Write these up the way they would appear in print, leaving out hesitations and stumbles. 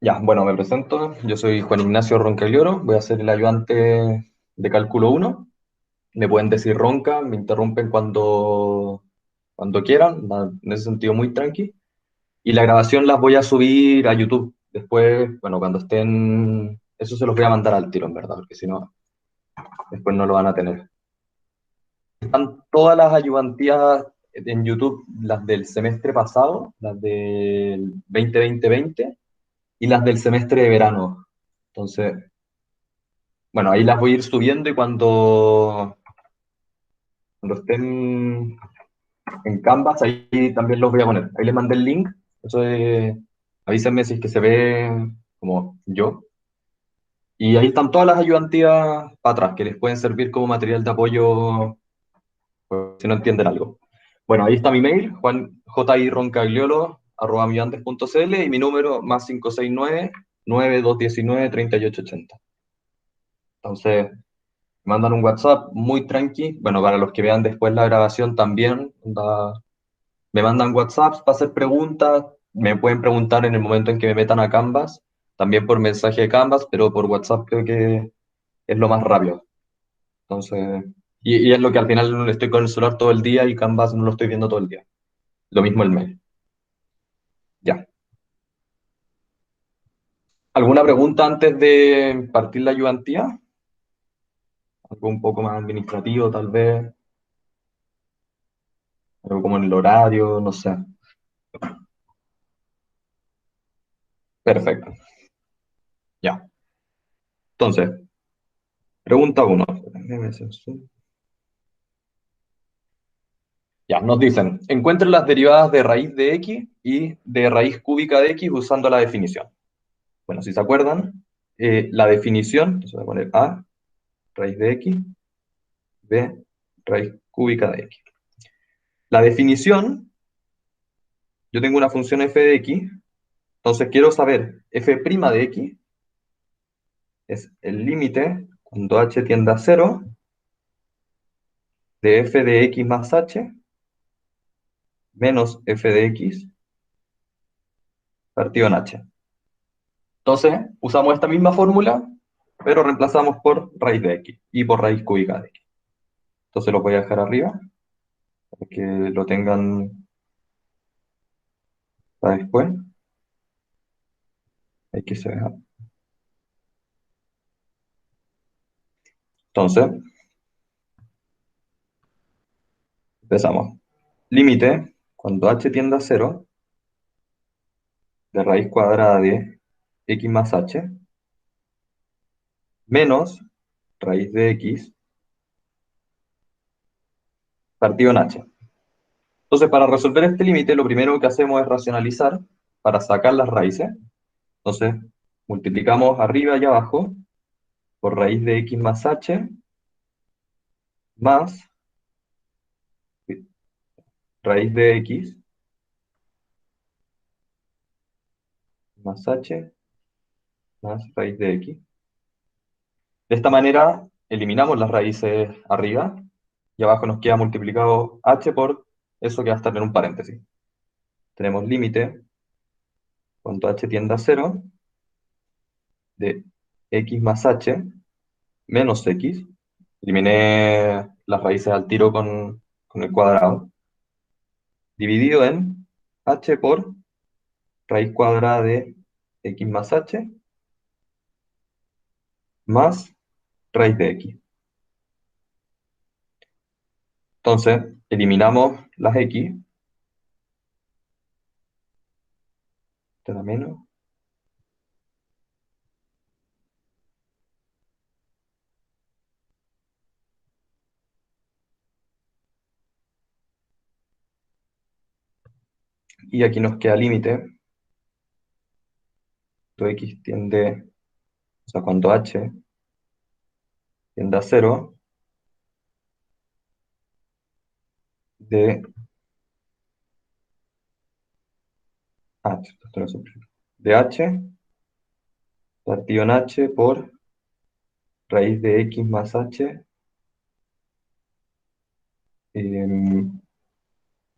Ya, bueno, me presento. Yo soy Juan Ignacio Roncagliolo, voy a ser el ayudante de cálculo uno. Me pueden decir Ronca, me interrumpen cuando quieran, en ese sentido muy tranqui. Y la grabación las voy a subir a YouTube. Después, bueno, cuando estén, eso se los voy a mandar al tiro, en verdad, porque si no, después no lo van a tener. Están todas las ayudantías en YouTube, las del semestre pasado, las del 2020 y las del semestre de verano. Entonces, bueno, ahí las voy a ir subiendo y cuando estén en Canvas, ahí también los voy a poner. Ahí les mandé el link. Eso es, avísenme si es que se ve como yo. Y ahí están todas las ayudantías para atrás, que les pueden servir como material de apoyo pues, si no entienden algo. Bueno, ahí está mi mail, jironcagliolo@miandes.cl y mi número más 569 9219 3880. Entonces, me mandan un WhatsApp muy tranqui. Bueno, para los que vean después la grabación también, me mandan WhatsApps para hacer preguntas. Me pueden preguntar en el momento en que me metan a Canvas, también por mensaje de Canvas, pero por WhatsApp creo que es lo más rápido. Entonces, y es lo que al final estoy con el celular todo el día y Canvas no lo estoy viendo todo el día. Lo mismo el mail. Ya. ¿Alguna pregunta antes de partir la ayudantía? Algo un poco más administrativo, tal vez. Algo como en el horario, no sé. Perfecto. Ya. Entonces, pregunta uno. Ya, nos dicen, encuentren las derivadas de raíz de x y de raíz cúbica de x usando la definición. Bueno, si se acuerdan, la definición, entonces voy a poner a, raíz de x, b, raíz cúbica de x. La definición, yo tengo una función f de x, entonces quiero saber f' de x es el límite cuando h tiende a cero de f de x más h menos f de x partido en h. Entonces, usamos esta misma fórmula, pero reemplazamos por raíz de x y por raíz cúbica de x. Entonces lo voy a dejar arriba, para que lo tengan para después. Hay que se vea. Entonces, empezamos. Límite, cuando h tiende a cero, de raíz cuadrada de x más h, menos raíz de x partido en h. Entonces, para resolver este límite, lo primero que hacemos es racionalizar para sacar las raíces. Entonces, multiplicamos arriba y abajo por raíz de x más h más raíz de x más h más raíz de x. De esta manera, eliminamos las raíces arriba y abajo nos queda multiplicado h por eso que va a estar en un paréntesis. Tenemos límite cuando h tiende a cero de x más h menos x. Eliminé las raíces al tiro con el cuadrado. Dividido en h por raíz cuadrada de x más h más raíz de x. Entonces, eliminamos las x, te da menos, y aquí nos queda límite, cuando x tiende, o sea, cuando h tiende a cero, de h, de h partido en h por raíz de x más h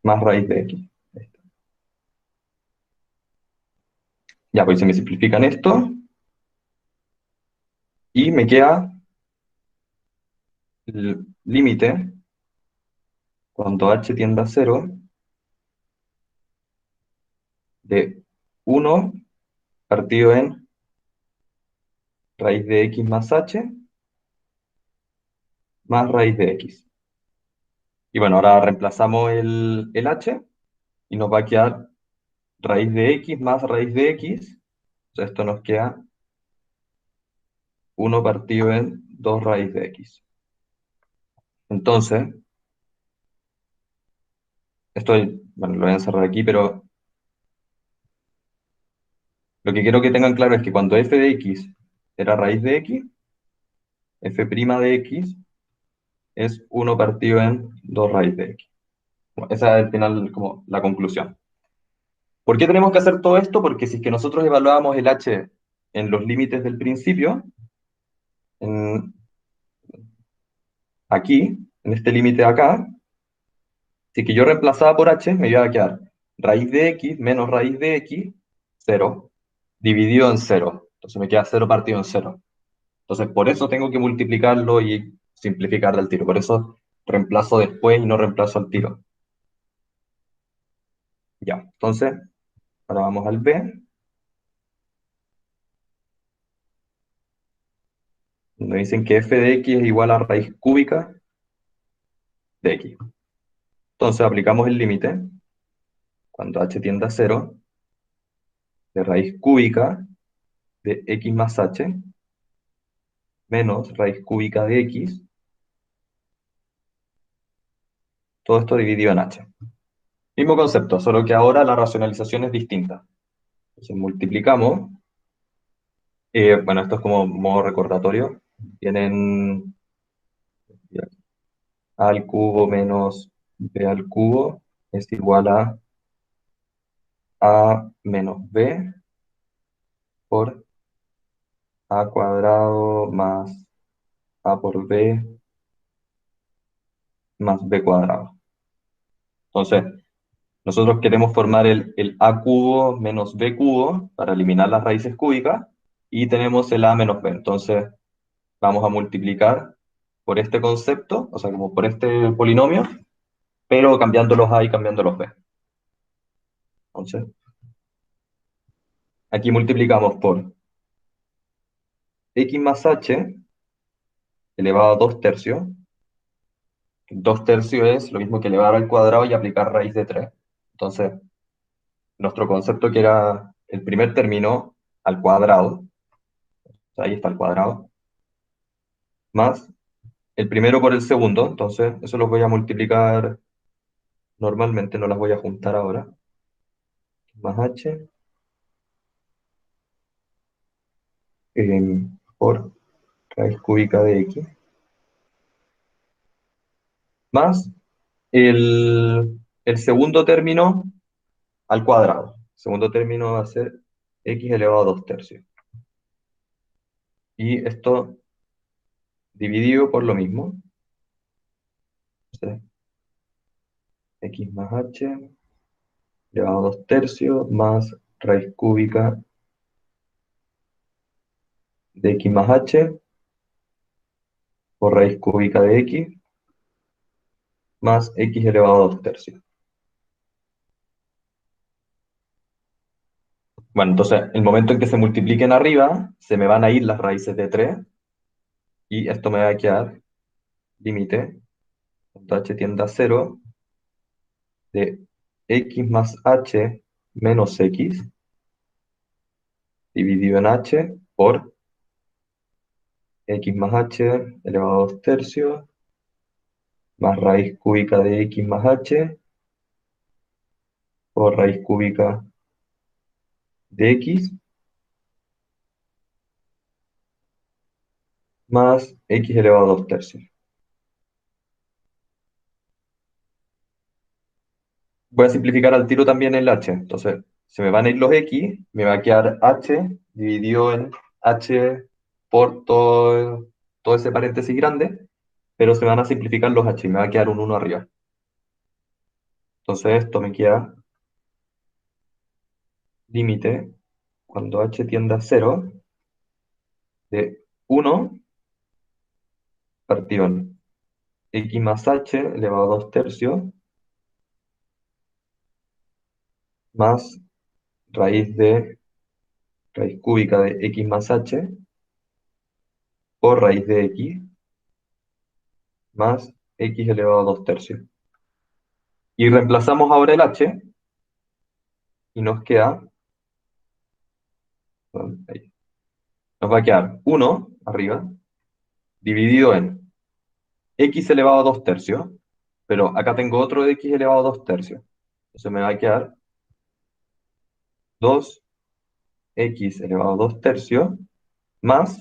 más raíz de x. Ahí está. Ya, pues se me simplifican esto y me queda el límite cuando h tiende a cero de uno partido en raíz de x más h más raíz de x. Y bueno, ahora reemplazamos el h y nos va a quedar raíz de x más raíz de x. O sea, esto nos queda uno partido en 2 raíz de x. Entonces, bueno, lo voy a encerrar aquí, pero lo que quiero que tengan claro es que cuando f de x era raíz de x, f' de x es uno partido en 2 raíz de x. Bueno, esa es al final como la conclusión. ¿Por qué tenemos que hacer todo esto? Porque si es que nosotros evaluábamos el h en los límites del principio, en, aquí, en este límite de acá, si que yo reemplazaba por h, me iba a quedar raíz de x menos raíz de x, 0, dividido en 0. Entonces me queda 0 partido en 0. Entonces por eso tengo que multiplicarlo y simplificar del tiro. Por eso reemplazo después y no reemplazo al tiro. Ya, entonces, ahora vamos al b, donde dicen que f de x es igual a raíz cúbica de x. Entonces aplicamos el límite, cuando h tiende a 0, de raíz cúbica de x más h menos raíz cúbica de x, todo esto dividido en h. Mismo concepto, solo que ahora la racionalización es distinta. Entonces multiplicamos, bueno, esto es como modo recordatorio, tienen a al cubo menos b al cubo es igual a menos b por a cuadrado más a por b más b cuadrado. Entonces, nosotros queremos formar el a cubo menos b cubo para eliminar las raíces cúbicas y tenemos el a menos b. Entonces, vamos a multiplicar por este concepto, o sea, como por este polinomio, pero cambiando los a y cambiando los b. Entonces, aquí multiplicamos por x más h elevado a 2 tercios. 2 tercios es lo mismo que elevar al cuadrado y aplicar raíz de 3. Entonces, nuestro concepto que era el primer término al cuadrado, o sea, ahí está el cuadrado, más el primero por el segundo, entonces eso los voy a multiplicar normalmente, no las voy a juntar ahora, más h por raíz cúbica de x, más el segundo término al cuadrado. El segundo término va a ser x elevado a 2 tercios. Y esto dividido por lo mismo, entonces, x más h elevado a 2 tercios más raíz cúbica de x más h por raíz cúbica de x más x elevado a 2 tercios. Bueno, entonces, el momento en que se multipliquen arriba, se me van a ir las raíces de 3 y esto me va a quedar límite, cuando h tiende a 0, de x más h menos x dividido en h por x más h elevado a 2 tercios más raíz cúbica de x más h por raíz cúbica de x más x elevado a 2 tercios. Voy a simplificar al tiro también el h. Entonces, se me van a ir los x, me va a quedar h dividido en h por todo ese paréntesis grande, pero se van a simplificar los h y me va a quedar un 1 arriba. Entonces, esto me queda límite cuando h tiende a 0, de 1 partido en x más h elevado a 2 tercios más raíz cúbica de x más h por raíz de x más x elevado a 2 tercios. Y reemplazamos ahora el h y nos queda, ahí, nos va a quedar 1 arriba dividido en x elevado a 2 tercios, pero acá tengo otro de x elevado a 2 tercios. Entonces me va a quedar 2x elevado a 2 tercios más,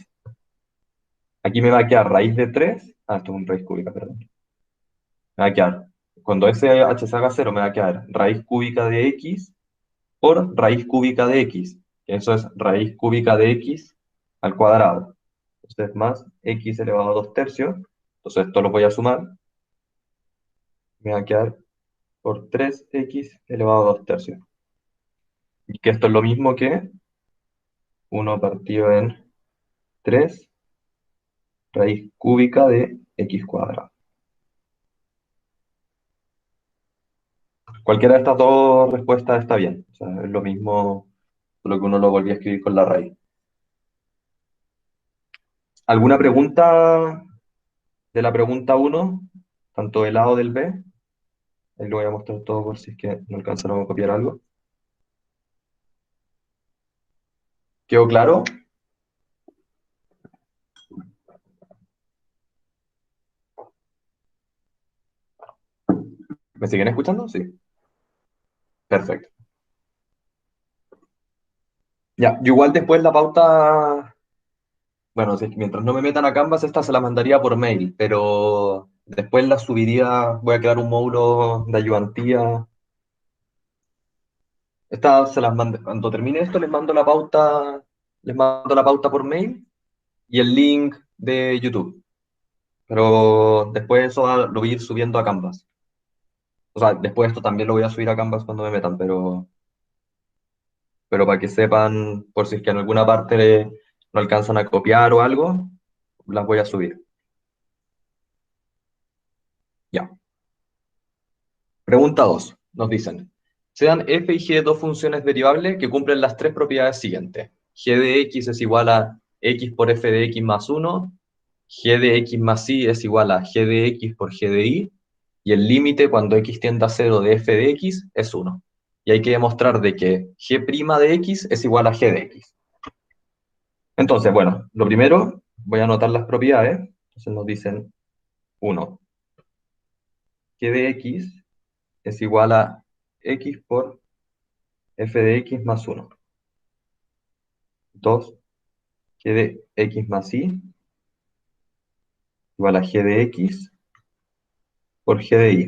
aquí me va a quedar raíz de 3, esto es un raíz cúbica, perdón. Me va a quedar, cuando ese h se haga 0, me va a quedar raíz cúbica de x por raíz cúbica de x, que eso es raíz cúbica de x al cuadrado. Entonces más x elevado a 2 tercios, entonces esto lo voy a sumar, me va a quedar por 3x elevado a 2 tercios. Y que esto es lo mismo que 1 partido en 3 raíz cúbica de x cuadrado. Cualquiera de estas dos respuestas está bien. O sea, es lo mismo, solo que uno lo volvía a escribir con la raíz. ¿Alguna pregunta de la pregunta uno, tanto del A o del B? Ahí lo voy a mostrar todo por si es que no alcanzaron a copiar algo. ¿Quedó claro? ¿Me siguen escuchando? Sí. Perfecto. Ya, yo igual después la pauta, bueno, si es que mientras no me metan a Canvas, esta se la mandaría por mail, pero después la subiría, voy a crear un módulo de ayudantía. Esta se las mando, cuando termine esto les mando la pauta por mail y el link de YouTube. Pero después eso lo voy a ir subiendo a Canvas. O sea, después esto también lo voy a subir a Canvas cuando me metan, pero para que sepan, por si es que en alguna parte no alcanzan a copiar o algo, las voy a subir. Ya. Pregunta 2. Nos dicen, sean f y g dos funciones derivables que cumplen las tres propiedades siguientes. G de x es igual a x por f de x más 1, g de x más y es igual a g de x por g de y, y el límite cuando x tiende a 0 de f de x es 1. Y hay que demostrar de que g' de x es igual a g de x. Entonces, bueno, lo primero, voy a anotar las propiedades. Entonces nos dicen 1, g de x es igual a x por f de x más 1. 2, g de x más y igual a g de x por g de y.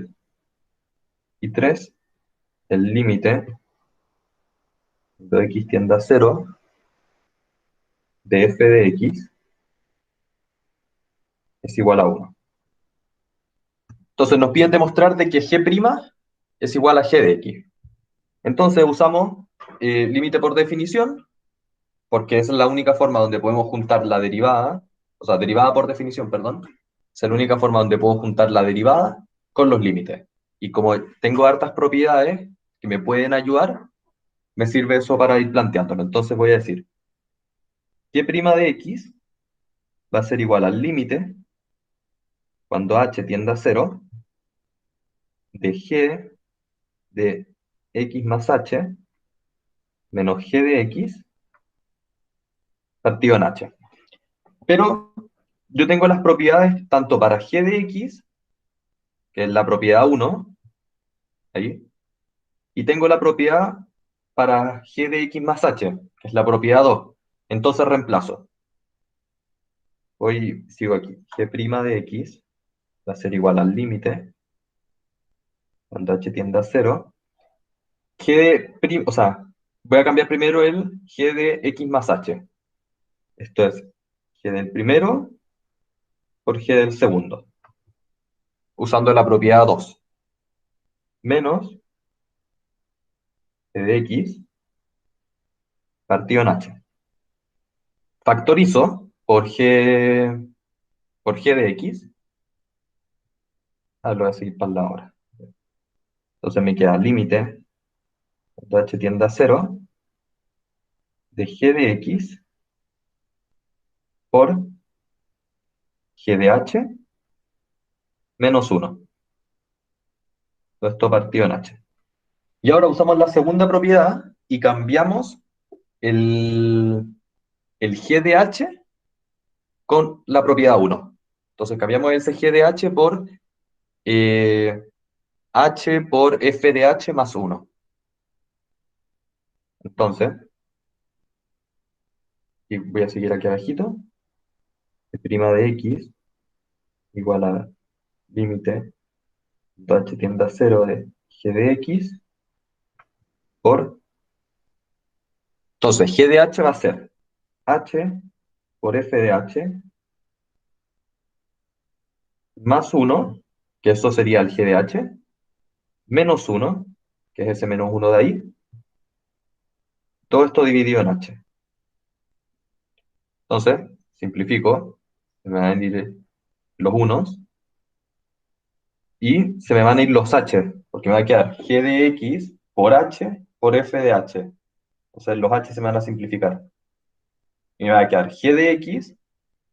Y 3, el límite cuando x tiende a 0 de f de x es igual a 1. Entonces nos piden demostrar de que g' es igual a g de x. Entonces usamos límite por definición, porque esa es la única forma donde podemos juntar la derivada, o sea, derivada por definición, perdón, es la única forma donde puedo juntar la derivada con los límites. Y como tengo hartas propiedades que me pueden ayudar, me sirve eso para ir planteándolo. Entonces voy a decir, g' de x va a ser igual al límite, cuando h tiende a 0, de g de x más h menos g de x partido en h. Pero yo tengo las propiedades tanto para g de x, que es la propiedad 1, ahí, y tengo la propiedad para g de x más h, que es la propiedad 2. Entonces reemplazo. Hoy sigo aquí. G' de x va a ser igual al límite, cuando h tiende a 0. O sea, voy a cambiar primero el g de x más h. Esto es g del primero por g del segundo, usando la propiedad 2. Menos g de x partido en H. Factorizo por G de X. Lo voy a seguir para la hora. Entonces me queda límite, cuando H tiende a 0, de G de X por G de H menos 1. Todo esto partido en H. Y ahora usamos la segunda propiedad y cambiamos el, el G de H con la propiedad 1. Entonces cambiamos ese G de H por H por F de H más 1. Entonces, y voy a seguir aquí abajito, prima de X igual a límite, H tiende a 0 de G de X por... Entonces, G de H va a ser H por F de H más 1, que eso sería el G de H, menos 1, que es ese menos 1 de ahí, todo esto dividido en H. Entonces, simplifico, se me van a ir los unos y se me van a ir los H, porque me va a quedar G de X por H por F de H. O sea, los H se me van a simplificar. Y me va a quedar G de X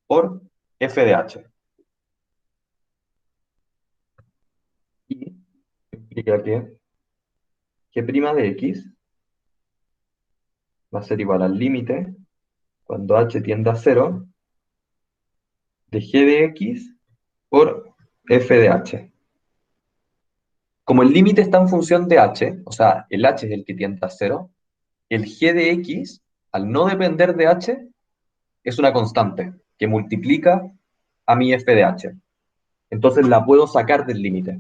por F de H. Y implica que G' de X va a ser igual al límite, cuando H tiende a 0, de G de X por F de H. Como el límite está en función de H, o sea, el H es el que tiende a 0, el G de X, al no depender de H, es una constante que multiplica a mi F de H. Entonces la puedo sacar del límite.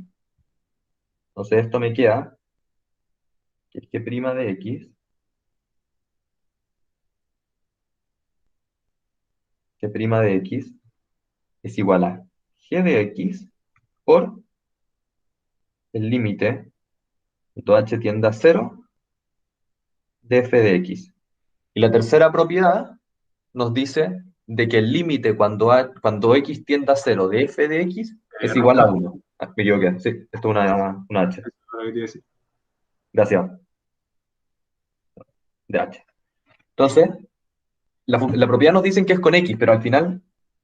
Entonces esto me queda que G' de X, G' de X es igual a G de X por el límite, cuando H tiende a 0, de F de X. Y la tercera propiedad nos dice de que el límite cuando X tiende a 0 de F de X es igual a Ronca. 1. Me equivoqué, sí, esto es una H. Eso es lo que te iba a decir. Gracias, de H. Entonces, la propiedad nos dicen que es con X, pero al final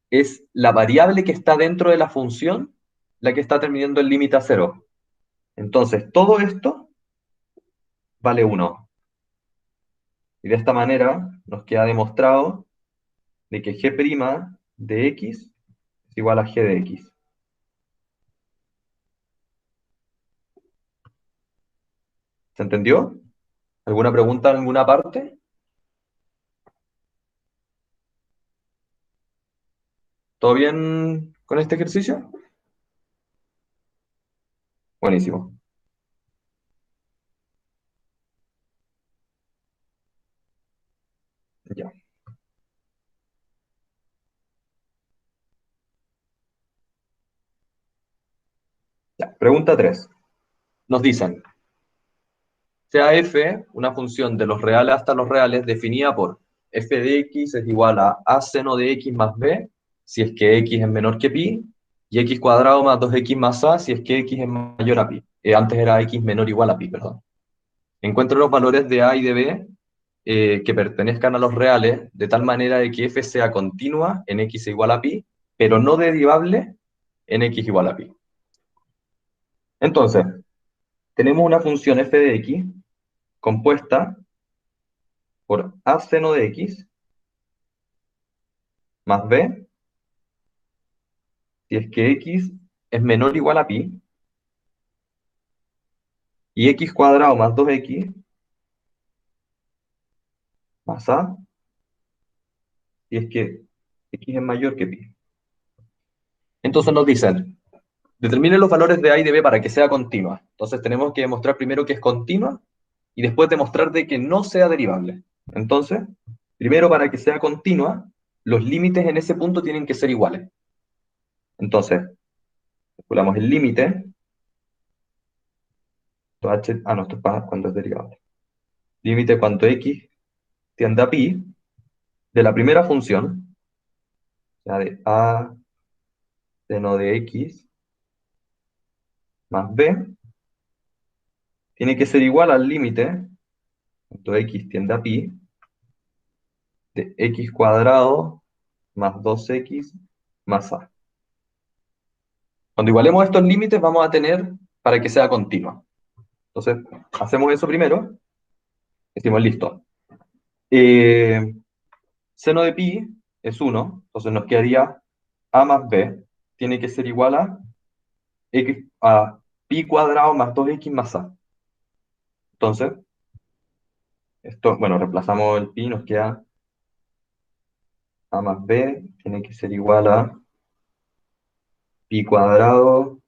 es la variable que está dentro de la función la que está terminando el límite a 0. Entonces, todo esto vale 1. Y de esta manera nos queda demostrado de que G' de X es igual a G de X. ¿Se entendió? ¿Alguna pregunta en alguna parte? ¿Todo bien con este ejercicio? Buenísimo. Ya. Ya. Pregunta 3. Nos dicen, sea f una función de los reales hasta los reales definida por f de x es igual a seno de x más b, si es que x es menor que pi, y x cuadrado más 2x más a, si es que x es mayor a pi. Antes era x menor o igual a pi, perdón. Encuentro los valores de a y de b que pertenezcan a los reales, de tal manera de que f sea continua en x igual a pi, pero no derivable en x igual a pi. Entonces, tenemos una función f de x compuesta por a seno de x más b, si es que x es menor o igual a pi, y x cuadrado más 2x más a, si es que x es mayor que pi. Entonces nos dicen, determine los valores de a y de b para que sea continua. Entonces tenemos que demostrar primero que es continua y después demostrar de que no sea derivable. Entonces, primero para que sea continua, los límites en ese punto tienen que ser iguales. Entonces, calculamos el límite. No, esto es para cuando es derivable. Límite cuando x tiende a pi de la primera función, o sea, de a seno de x más b, tiene que ser igual al límite, cuando x tiende a pi, de x cuadrado más 2x más a. Cuando igualemos estos límites vamos a tener para que sea continua. Entonces, hacemos eso primero, decimos listo. Seno de pi es 1, entonces nos quedaría a más b, tiene que ser igual a pi cuadrado más 2x más a. Entonces, esto, bueno, reemplazamos el pi, nos queda a más b, tiene que ser igual a pi cuadrado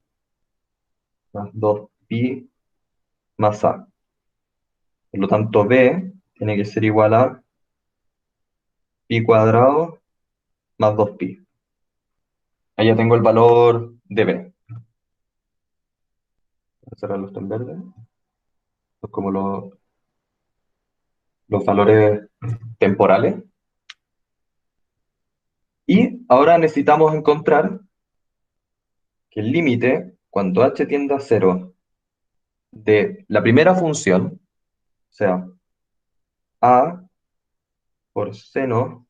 más 2pi más a. Por lo tanto, b tiene que ser igual a pi cuadrado más 2pi. Ahí ya tengo el valor de b. Voy a cerrarlo esto en verde. Es como los valores temporales. Y ahora necesitamos encontrar que el límite, cuando h tiende a 0, de la primera función, o sea, a por seno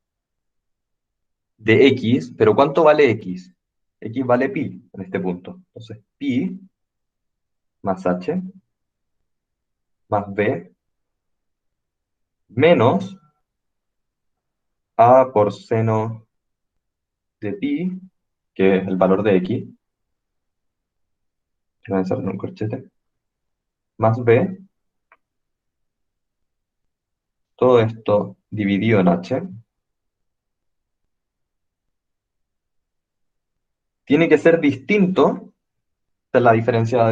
de x, pero ¿cuánto vale x? X vale pi en este punto. Entonces, pi más h más b menos a por seno de pi, que es el valor de x, que voy a hacer en un corchete, más b, todo esto dividido en h, tiene que ser distinto. Esta es la diferencia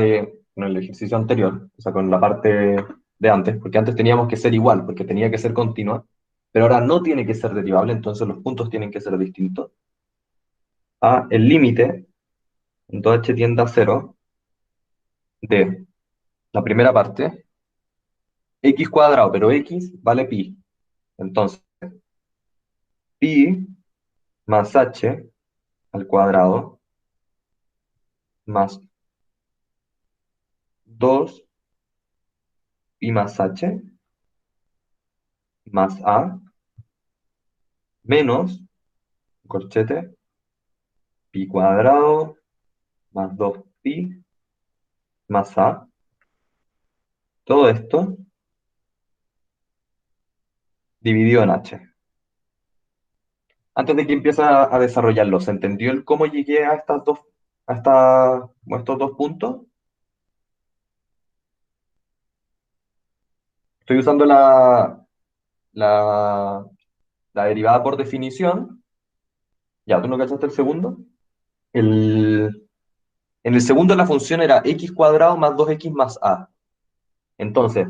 con el ejercicio anterior, o sea, con la parte de antes, porque antes teníamos que ser igual, porque tenía que ser continua, pero ahora no tiene que ser derivable, entonces los puntos tienen que ser distintos. A el límite, cuando h tiende a 0, de la primera parte, x cuadrado, pero x vale pi. Entonces, pi más h al cuadrado más 2 pi más h más a menos, corchete, pi cuadrado más 2pi más a. Todo esto dividido en h. Antes de que empiece a desarrollarlo, ¿se entendió el cómo llegué a a estos dos puntos? Estoy usando la, la derivada por definición. Ya, ¿tú no cachaste el segundo? El, en el segundo la función era x cuadrado más 2x más a. Entonces,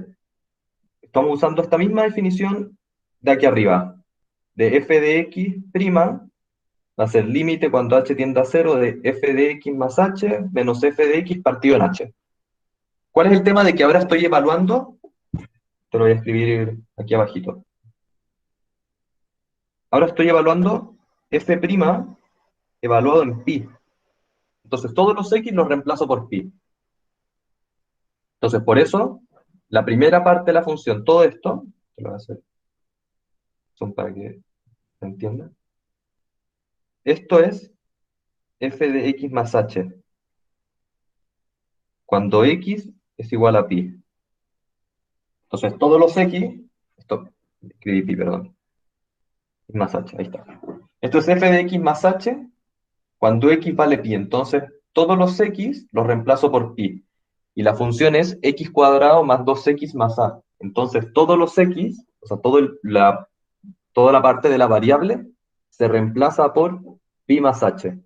estamos usando esta misma definición de aquí arriba, de f de x prima, va a ser límite cuando h tiende a 0 de f de x más h menos f de x partido en h. ¿Cuál es el tema de que ahora estoy evaluando? Te lo voy a escribir aquí abajito. Ahora estoy evaluando f' evaluado en pi. Entonces todos los x los reemplazo por pi. Entonces por eso, la primera parte de la función, todo esto, te lo voy a hacer, son para que se entienda. Esto es f de x más h, cuando x es igual a pi. Entonces todos los x, esto, escribí pi, perdón, más h, ahí está. Esto es f de x más h cuando x vale pi. Entonces todos los x los reemplazo por pi. Y la función es x cuadrado más 2x más a. Entonces todos los x, o sea, toda la parte de la variable, se reemplaza por pi más h.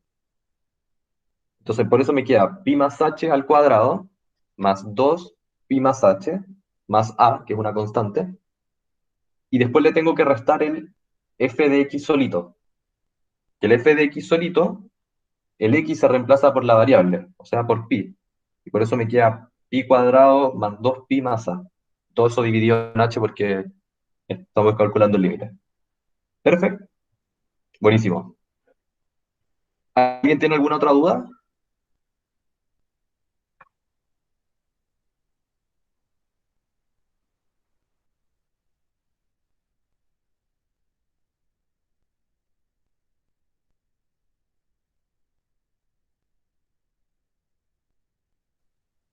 Entonces por eso me queda pi más h al cuadrado más 2 pi más h más a, que es una constante. Y después le tengo que restar el f de x solito. Que el f de x solito, el x se reemplaza por la variable, o sea, por pi. Y por eso me queda pi cuadrado más 2pi más a. Todo eso dividido en h porque Estamos calculando el límite. Perfecto, buenísimo. ¿Alguien tiene alguna otra duda?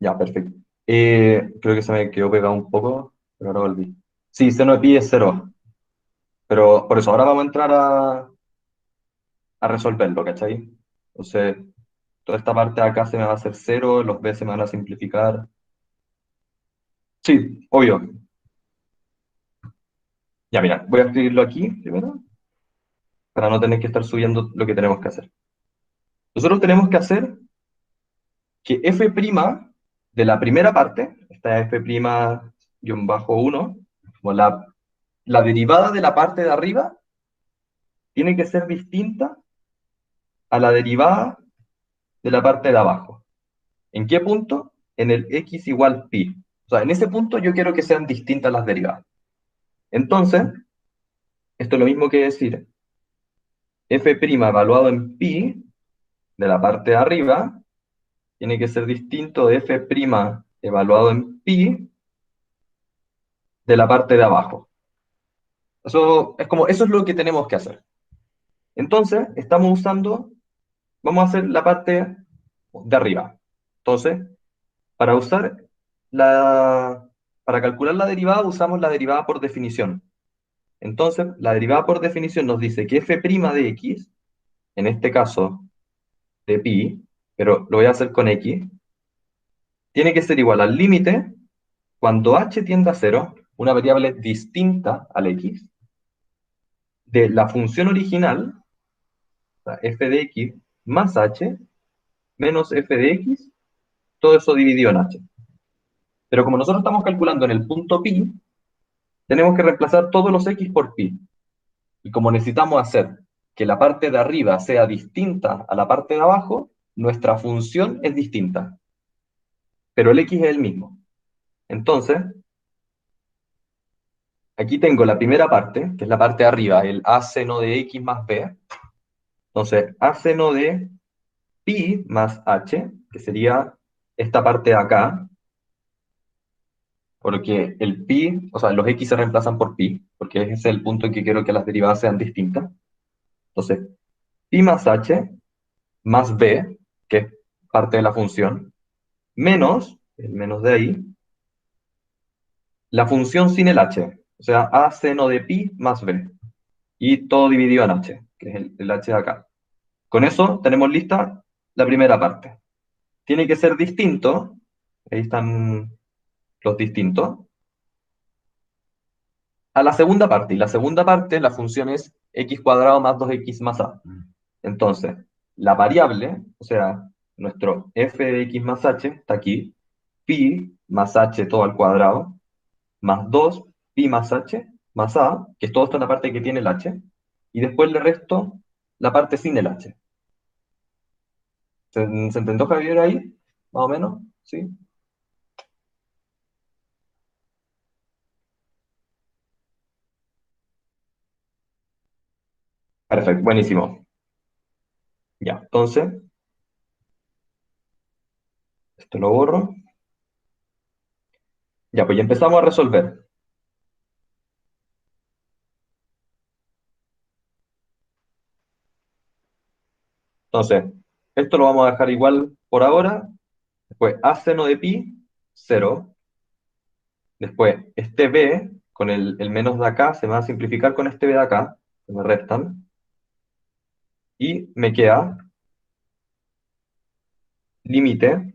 Ya, perfecto. Creo que se me quedó pegado un poco, pero ahora volví. Sí, seno de pi es cero, pero por eso ahora vamos a entrar a resolverlo, ¿cachai? Entonces, toda esta parte de acá se me va a hacer cero, los b se me van a simplificar. Sí, obvio. Ya, mira, voy a escribirlo aquí primero, para no tener que estar subiendo lo que tenemos que hacer. Nosotros tenemos que hacer que f' de la primera parte, esta f'-1, como la derivada de la parte de arriba, tiene que ser distinta a la derivada de la parte de abajo. ¿En qué punto? En el x igual pi. O sea, en ese punto yo quiero que sean distintas las derivadas. Entonces, esto es lo mismo que decir f' evaluado en pi de la parte de arriba tiene que ser distinto de f' evaluado en pi de la parte de abajo. Eso es lo que tenemos que hacer. Entonces, vamos a hacer la parte de arriba. Entonces, para usar para calcular la derivada usamos la derivada por definición. Entonces, la derivada por definición nos dice que f' de x, en este caso de pi, pero lo voy a hacer con x, tiene que ser igual al límite cuando h tiende a cero, una variable distinta al x, de la función original, o sea, f de x más h, menos f de x, todo eso dividido en h. Pero como nosotros estamos calculando en el punto pi, tenemos que reemplazar todos los x por pi. Y como necesitamos hacer que la parte de arriba sea distinta a la parte de abajo, nuestra función es distinta, pero el x es el mismo. Entonces, aquí tengo la primera parte, que es la parte de arriba, el a seno de x más b. Entonces, a seno de pi más h, que sería esta parte de acá, porque el pi, o sea, los x se reemplazan por pi, porque ese es el punto en que quiero que las derivadas sean distintas. Entonces, pi más h más b, que es parte de la función, menos, el menos de ahí, la función sin el h, o sea, a seno de pi más b, y todo dividido en h, que es el h de acá. Con eso tenemos lista la primera parte. Tiene que ser distinto, ahí están los distintos, a la segunda parte, y la segunda parte, la función es x cuadrado más 2x más a. Entonces, la variable, o sea, nuestro f de x más h, está aquí, pi más h todo al cuadrado, más 2 pi más h más a, que es todo esto en la parte que tiene el h, y después le resto la parte sin el h. ¿Se entendió, Javier, ahí? Más o menos, ¿sí? Perfecto, buenísimo. Ya, entonces, esto lo borro. Ya, pues ya empezamos a resolver. Entonces, esto lo vamos a dejar igual por ahora. Después, a seno de pi, cero. Después, este b, con el menos de acá, se me va a simplificar con este b de acá. Se me restan. Y me queda límite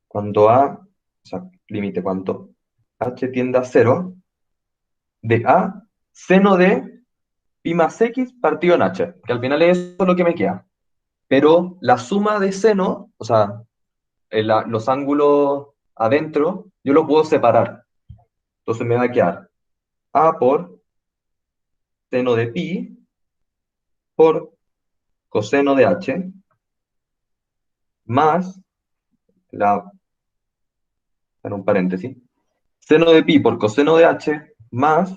cuando o sea, límite cuando h tiende a cero, de a seno de pi más x partido en h, que al final es eso lo que me queda. Pero la suma de seno, o sea, los ángulos adentro, yo los puedo separar. Entonces me va a quedar a por seno de pi por coseno de h más en un paréntesis, seno de pi por coseno de h más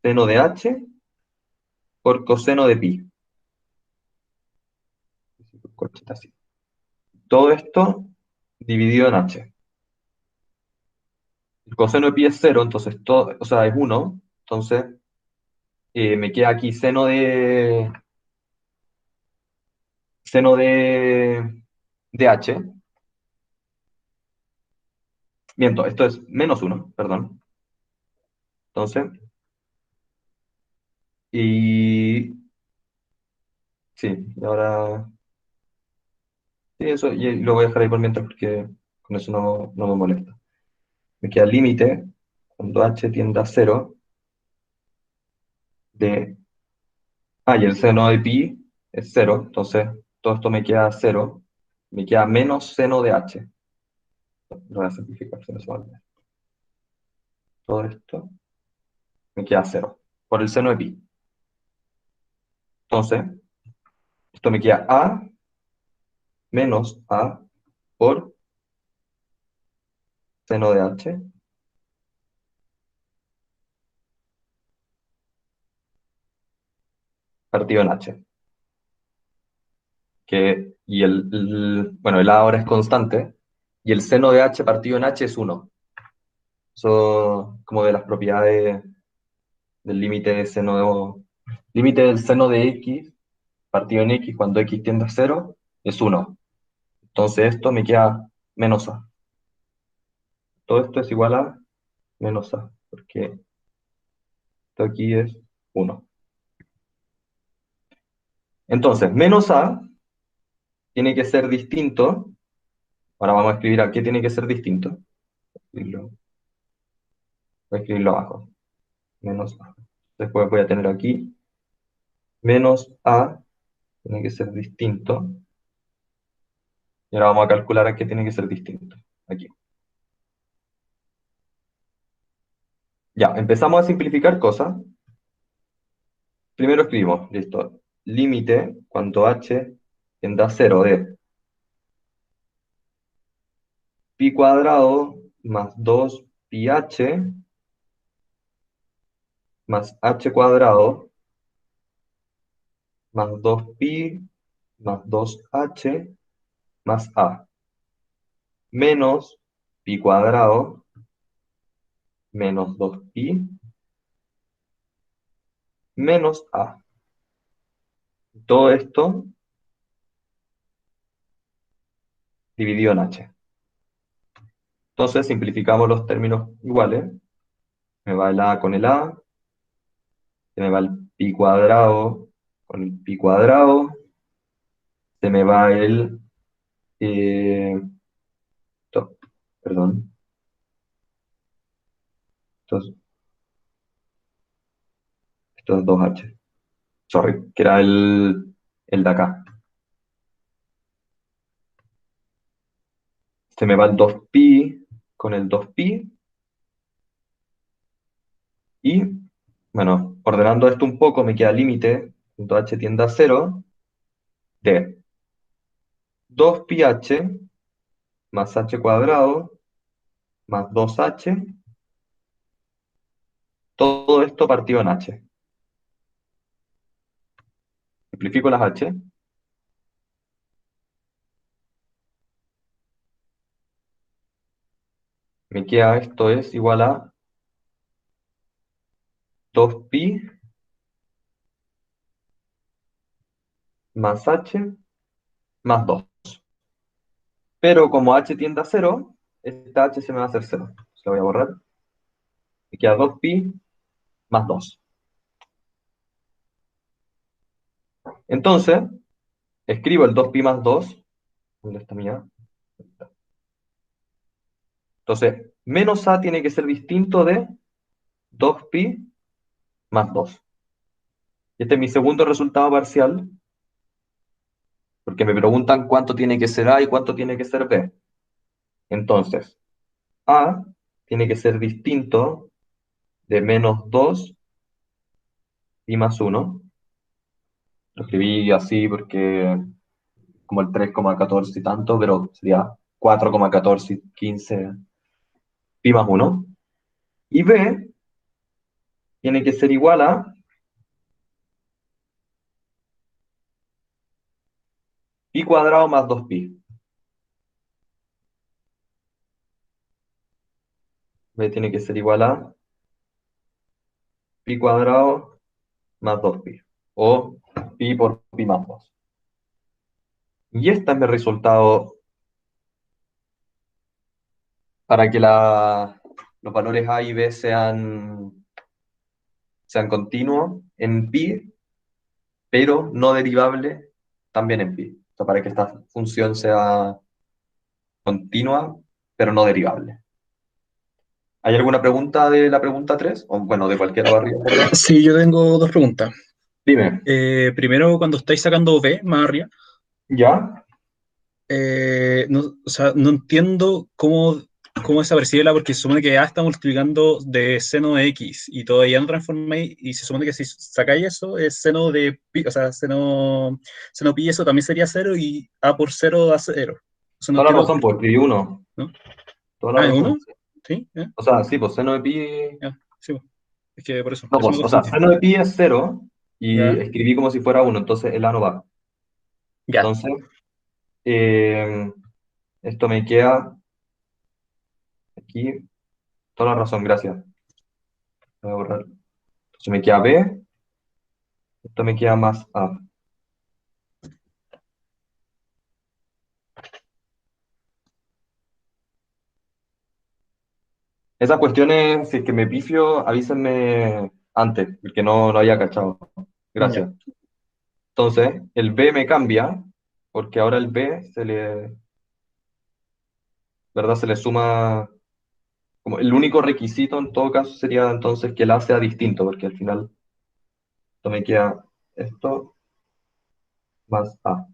seno de h por coseno de pi. Corchita así. Todo esto dividido en h. El coseno de pi es cero, entonces todo, o sea, es uno. Entonces me queda aquí seno de h. Miento, esto es menos uno, perdón. Entonces, y sí, y ahora sí, eso, y lo voy a dejar ahí por mientras porque con eso no me molesta. Me queda el límite cuando h tiende a cero de... Ah, y el seno de pi es cero, entonces todo esto me queda cero. Me queda menos seno de h. Lo voy a simplificar, se me va a olvidar. Todo esto me queda cero por el seno de pi. Entonces, esto me queda a menos a por seno de h partido en h. Bueno, el a ahora es constante, y el seno de h partido en h es uno. Eso como de las propiedades del límite del seno de x partido en x cuando x tiende a cero es uno. Entonces esto me queda menos a. Todo esto es igual a menos a, porque esto aquí es uno. Entonces, menos a tiene que ser distinto. Ahora vamos a escribir a qué tiene que ser distinto. Voy a escribirlo abajo. Menos a. Después voy a tener aquí menos a tiene que ser distinto. Y ahora vamos a calcular a qué tiene que ser distinto. Aquí. Ya, empezamos a simplificar cosas. Primero escribimos, listo. Límite cuando h tiende a 0 de pi cuadrado más 2 pi h más h cuadrado más 2 pi más 2h más a menos pi cuadrado menos 2 pi menos a. Todo esto dividido en h. Entonces simplificamos los términos iguales. Me va el a con el a, se me va el pi cuadrado con el pi cuadrado, se me va eh, perdón, estos, estos dos h. Sorry, que era el de acá. Se me va el 2pi con el 2pi y, bueno, ordenando esto un poco, me queda límite, cuando h tiende a 0, de 2pi h más h cuadrado más 2h, todo esto partido en h. Simplifico las h, me queda esto es igual a 2pi más h más 2. Pero como h tiende a 0, esta h se me va a hacer 0. Se lo voy a borrar. Me queda 2pi más 2. Entonces, escribo el 2pi más 2. ¿Dónde está mi a? Entonces, menos a tiene que ser distinto de 2pi más 2. Este es mi segundo resultado parcial, porque me preguntan cuánto tiene que ser a y cuánto tiene que ser b. Entonces, a tiene que ser distinto de menos 2 y más 1. Lo escribí así porque como el 3,14 y tanto, pero sería 4,14 15 pi más 1. Y B tiene que ser igual a pi cuadrado más 2pi. B tiene que ser igual a pi cuadrado más 2pi. O pi por pi más 2. Y este es mi resultado para que los valores A y B sean continuos en pi, pero no derivable también en pi. O sea, para que esta función sea continua, pero no derivable. ¿Hay alguna pregunta de la pregunta 3? O bueno, de cualquiera de arriba, en verdad. Sí, yo tengo dos preguntas. Dime. Primero, cuando estáis sacando B más arriba, ¿Ya? no, o sea, no entiendo cómo desapercibe la, porque se supone que A está multiplicando de seno de X y todavía no transformáis, y se supone que si sacáis eso es seno de pi, o sea, seno pi, eso también sería cero y A por cero da cero. O sea, no Toda la entiendo, razón, pues escribí uno. ¿no? Toda la Ah, ¿es razón. uno? ¿Sí? ¿Ya? O sea, sí, pues seno de pi. Ya, sí, pues. Es que por eso, No, eso pues, me o sea, confundí. seno de pi es cero y ¿Ya? escribí como si fuera uno, entonces el A no va. Ya. Entonces, eh, esto me queda aquí. Toda la razón, gracias. Voy a borrar. Entonces me queda B, esto me queda más A. Esas cuestiones, si es que me pifio, avísenme antes, porque no había cachado. Ya. Gracias. Entonces, el B me cambia, porque ahora el B ¿verdad? Se le suma, como el único requisito en todo caso sería entonces que el A sea distinto, porque al final esto me queda esto más A.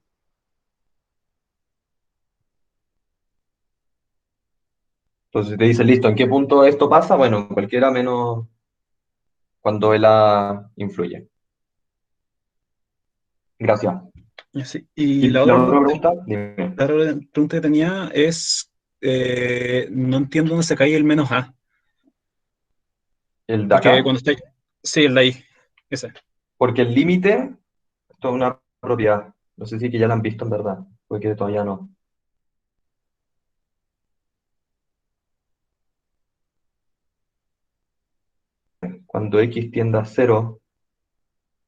Entonces, si te dice, listo, ¿en qué punto esto pasa? Bueno, en cualquiera menos cuando el A influye. Gracias. Ya, sí. Y ¿Y la otra pregunta? Dime. la otra pregunta que tenía es, no entiendo dónde se cae el menos A. El de Porque acá, cuando está... Sí, el de ahí. Ese. porque el límite, esto es una propiedad. No sé si que ya la han visto en verdad, porque todavía no. Cuando x tiende a cero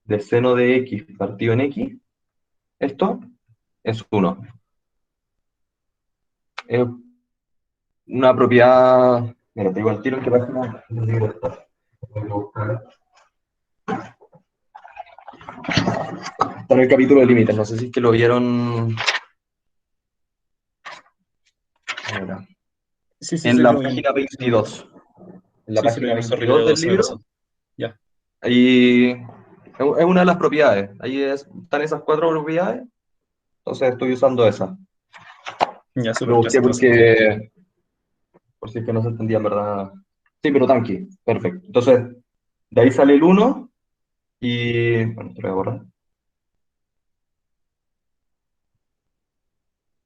de seno de x partido en x, esto es uno. Es una propiedad. Mira, te digo al tiro en qué página del libro está. Voy a buscar. Está en el capítulo de límites, no sé si es que lo vieron. Mira, Sí, sí, en sí, la lo vi. página 22. En la Sí, sí, lo página vi. Sorry, veintidós del se me libro, pasó. Ya. ahí es una de las propiedades. Ahí están esas cuatro propiedades, entonces estoy usando esa. Ya, Lo súper, busqué gracias entonces. porque, por si es que no se entendía en verdad. Sí, pero tranqui, perfecto. Entonces, de ahí sale el uno y, bueno, te lo voy a borrar.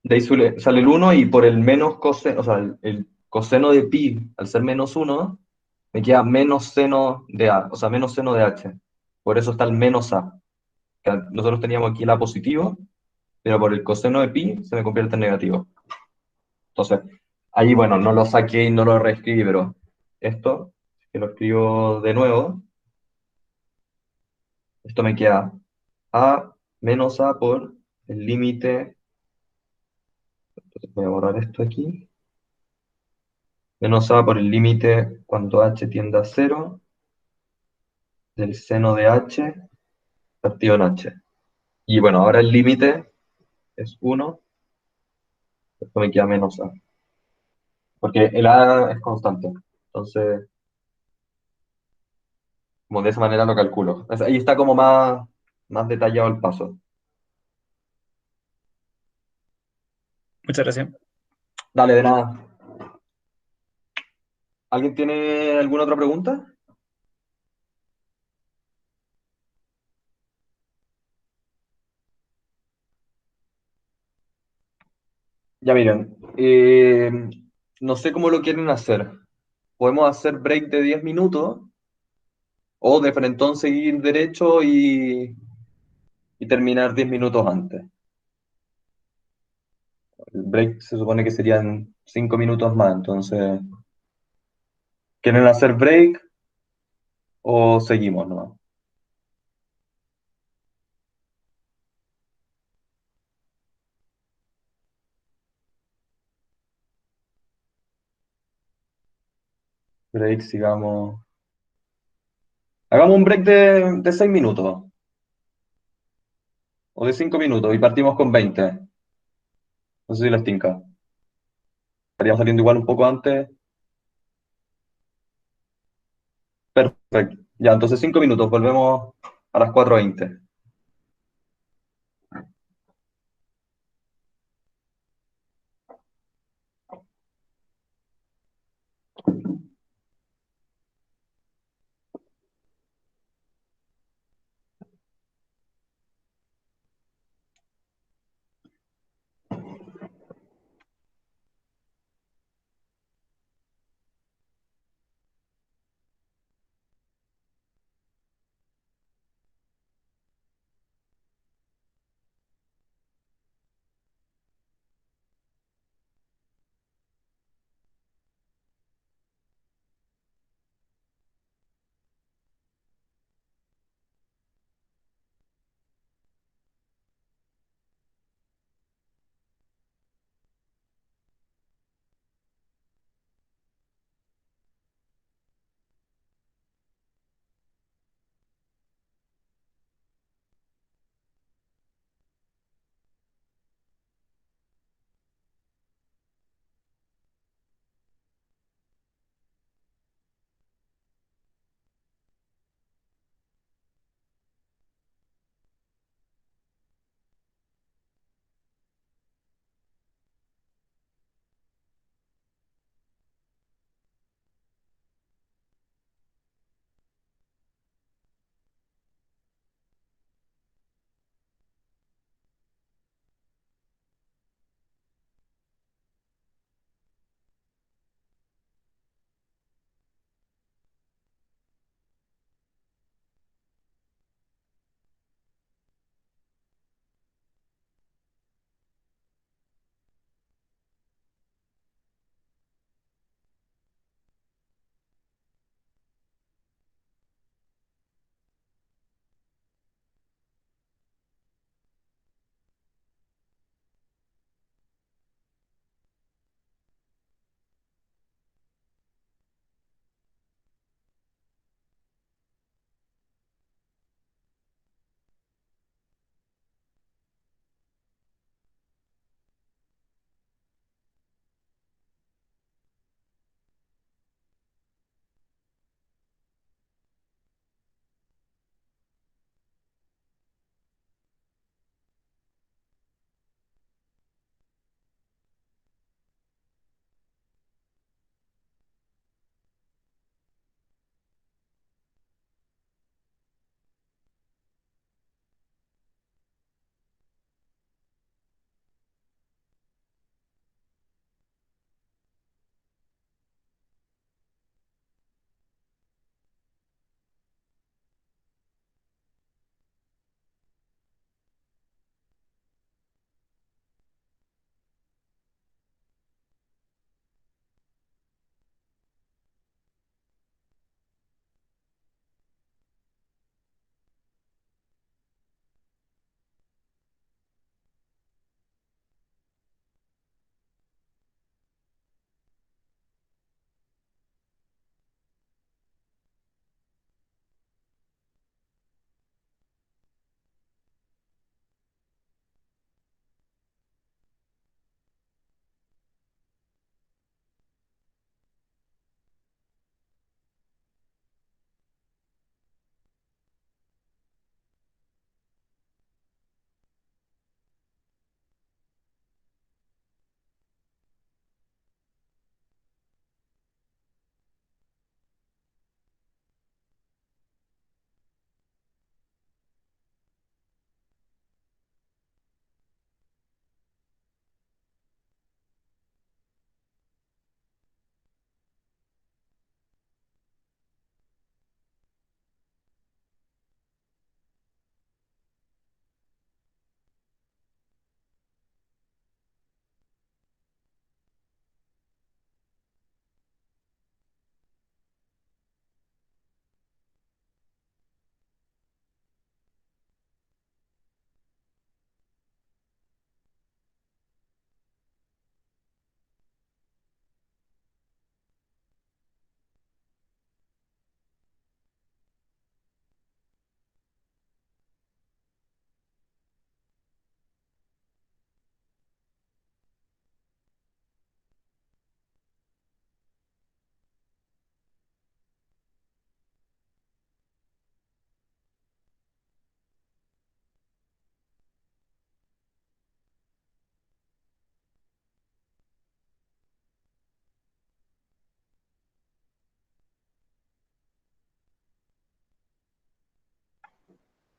De ahí sale el uno y por el menos coseno, o sea, el coseno de pi, al ser menos uno me queda menos seno de A, o sea, menos seno de H. Por eso está el menos A. Que nosotros teníamos aquí el A positivo, pero por el coseno de pi se me convierte en negativo. Entonces, ahí, bueno, no lo saqué y no lo reescribí, pero esto, que lo escribo de nuevo, esto me queda A menos A por el límite, entonces voy a borrar esto aquí, menos A por el límite cuando H tiende a cero del seno de H partido en H. Y bueno, ahora el límite es uno, esto me queda menos A, porque el A es constante. Entonces, como de esa manera lo calculo. Ahí está como más detallado el paso. Muchas gracias. Dale, de nada. ¿Alguien tiene alguna otra pregunta? Ya miren, no sé cómo lo quieren hacer. podemos hacer break de 10 minutos o de frentón seguir derecho y terminar 10 minutos antes. El break se supone que serían 5 minutos más, entonces, ¿quieren hacer break o seguimos nomás? Break, sigamos. Hagamos un break de 6 minutos o de 5 minutos y partimos con 20. No sé si les tinca. Estaríamos saliendo igual un poco antes. Perfecto. Ya, entonces 5 minutos. Volvemos a las 4:20.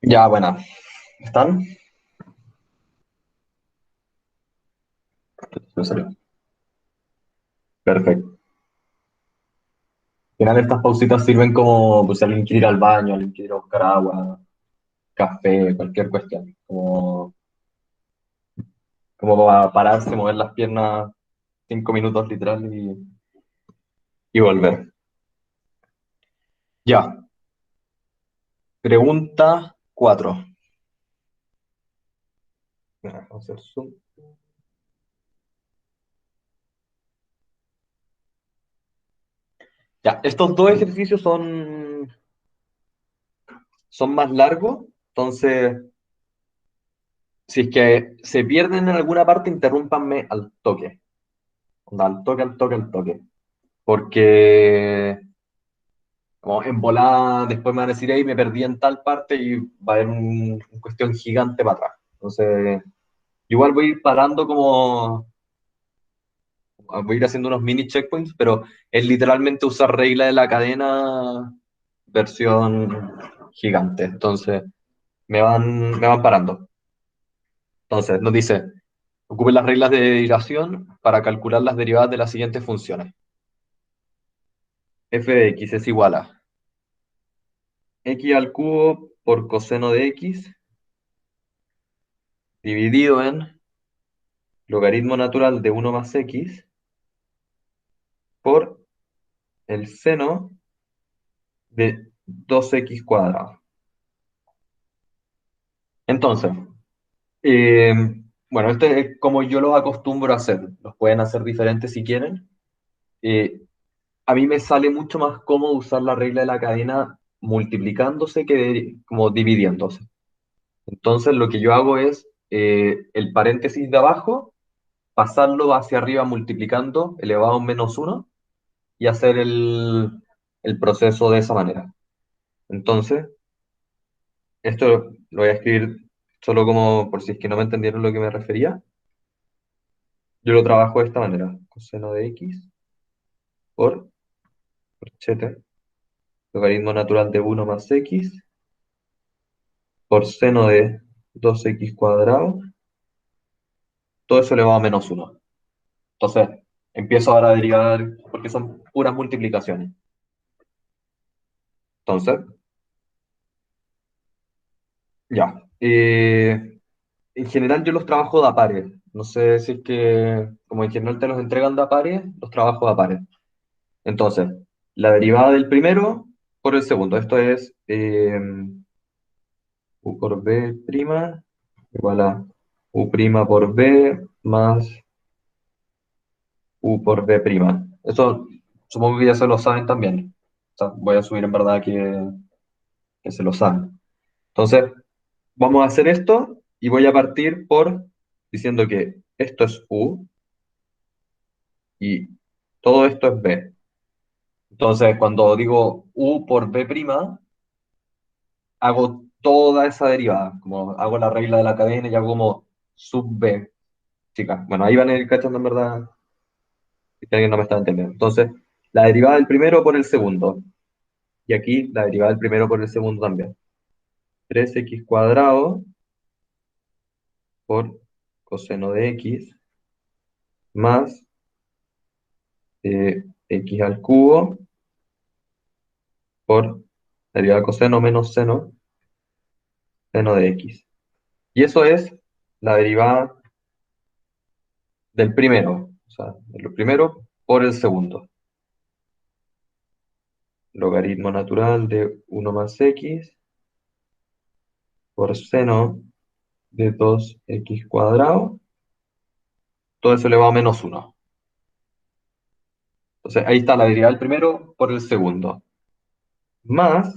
Ya, buena. ¿Están? Me salió. Perfecto. Al final estas pausitas sirven como, pues, si alguien quiere ir al baño, alguien quiere ir a buscar agua, café, cualquier cuestión. Como para pararse, mover las piernas 5 minutos literal y volver. Ya. Pregunta 4. Vamos a hacer zoom. Ya, estos dos ejercicios son más largos, entonces, si es que se pierden en alguna parte, interrúmpanme al toque. Onda, al toque, al toque, al toque. Porque como en volada, después me van a decir, hey, me perdí en tal parte y va a haber una cuestión gigante para atrás. Entonces, igual voy a ir parando como, voy a ir haciendo unos mini checkpoints, pero es literalmente usar regla de la cadena versión gigante. Entonces, me van parando. Entonces, nos dice, ocupe las reglas de derivación para calcular las derivadas de las siguientes funciones. F de x es igual a x al cubo por coseno de x dividido en logaritmo natural de 1 más x por el seno de 2x cuadrado. Entonces, eh, bueno, este es como yo los acostumbro a hacer. Los pueden hacer diferentes si quieren. Eh, a mí me sale mucho más cómodo usar la regla de la cadena multiplicándose que como dividiéndose. Entonces, lo que yo hago es el paréntesis de abajo, pasarlo hacia arriba multiplicando elevado a un -1 y hacer el proceso de esa manera. Entonces, esto lo voy a escribir solo como por si es que no me entendieron lo que me refería. Yo lo trabajo de esta manera. Coseno de x por corchete, logaritmo natural de 1 más x por seno de 2x cuadrado. Todo eso elevado a -1. Entonces, empiezo ahora a derivar porque son puras multiplicaciones. Entonces, ya. En general yo los trabajo de a pares. No sé si es que, como en general te los entregan de a pares, los trabajo de a pares. Entonces, la derivada del primero por el segundo. Esto es u por b prima igual a u prima por b más u por b prima. Eso supongo que ya se lo saben también. O sea, voy a subir en verdad que se lo saben. Entonces, vamos a hacer esto y voy a partir por diciendo que esto es u y todo esto es b. Entonces, cuando digo u por b prima, hago toda esa derivada, como hago la regla de la cadena y hago como sub b, chicas. Bueno, ahí van a ir cachando en verdad si alguien no me está entendiendo. Entonces, la derivada del primero por el segundo. Y aquí la derivada del primero por el segundo también. 3x cuadrado por coseno de x más x al cubo por derivada de coseno menos seno de x. Y eso es la derivada del primero, o sea, del primero por el segundo. Logaritmo natural de 1 más x por seno de 2x cuadrado. Todo eso elevado a -1. Entonces ahí está la derivada del primero por el segundo. Más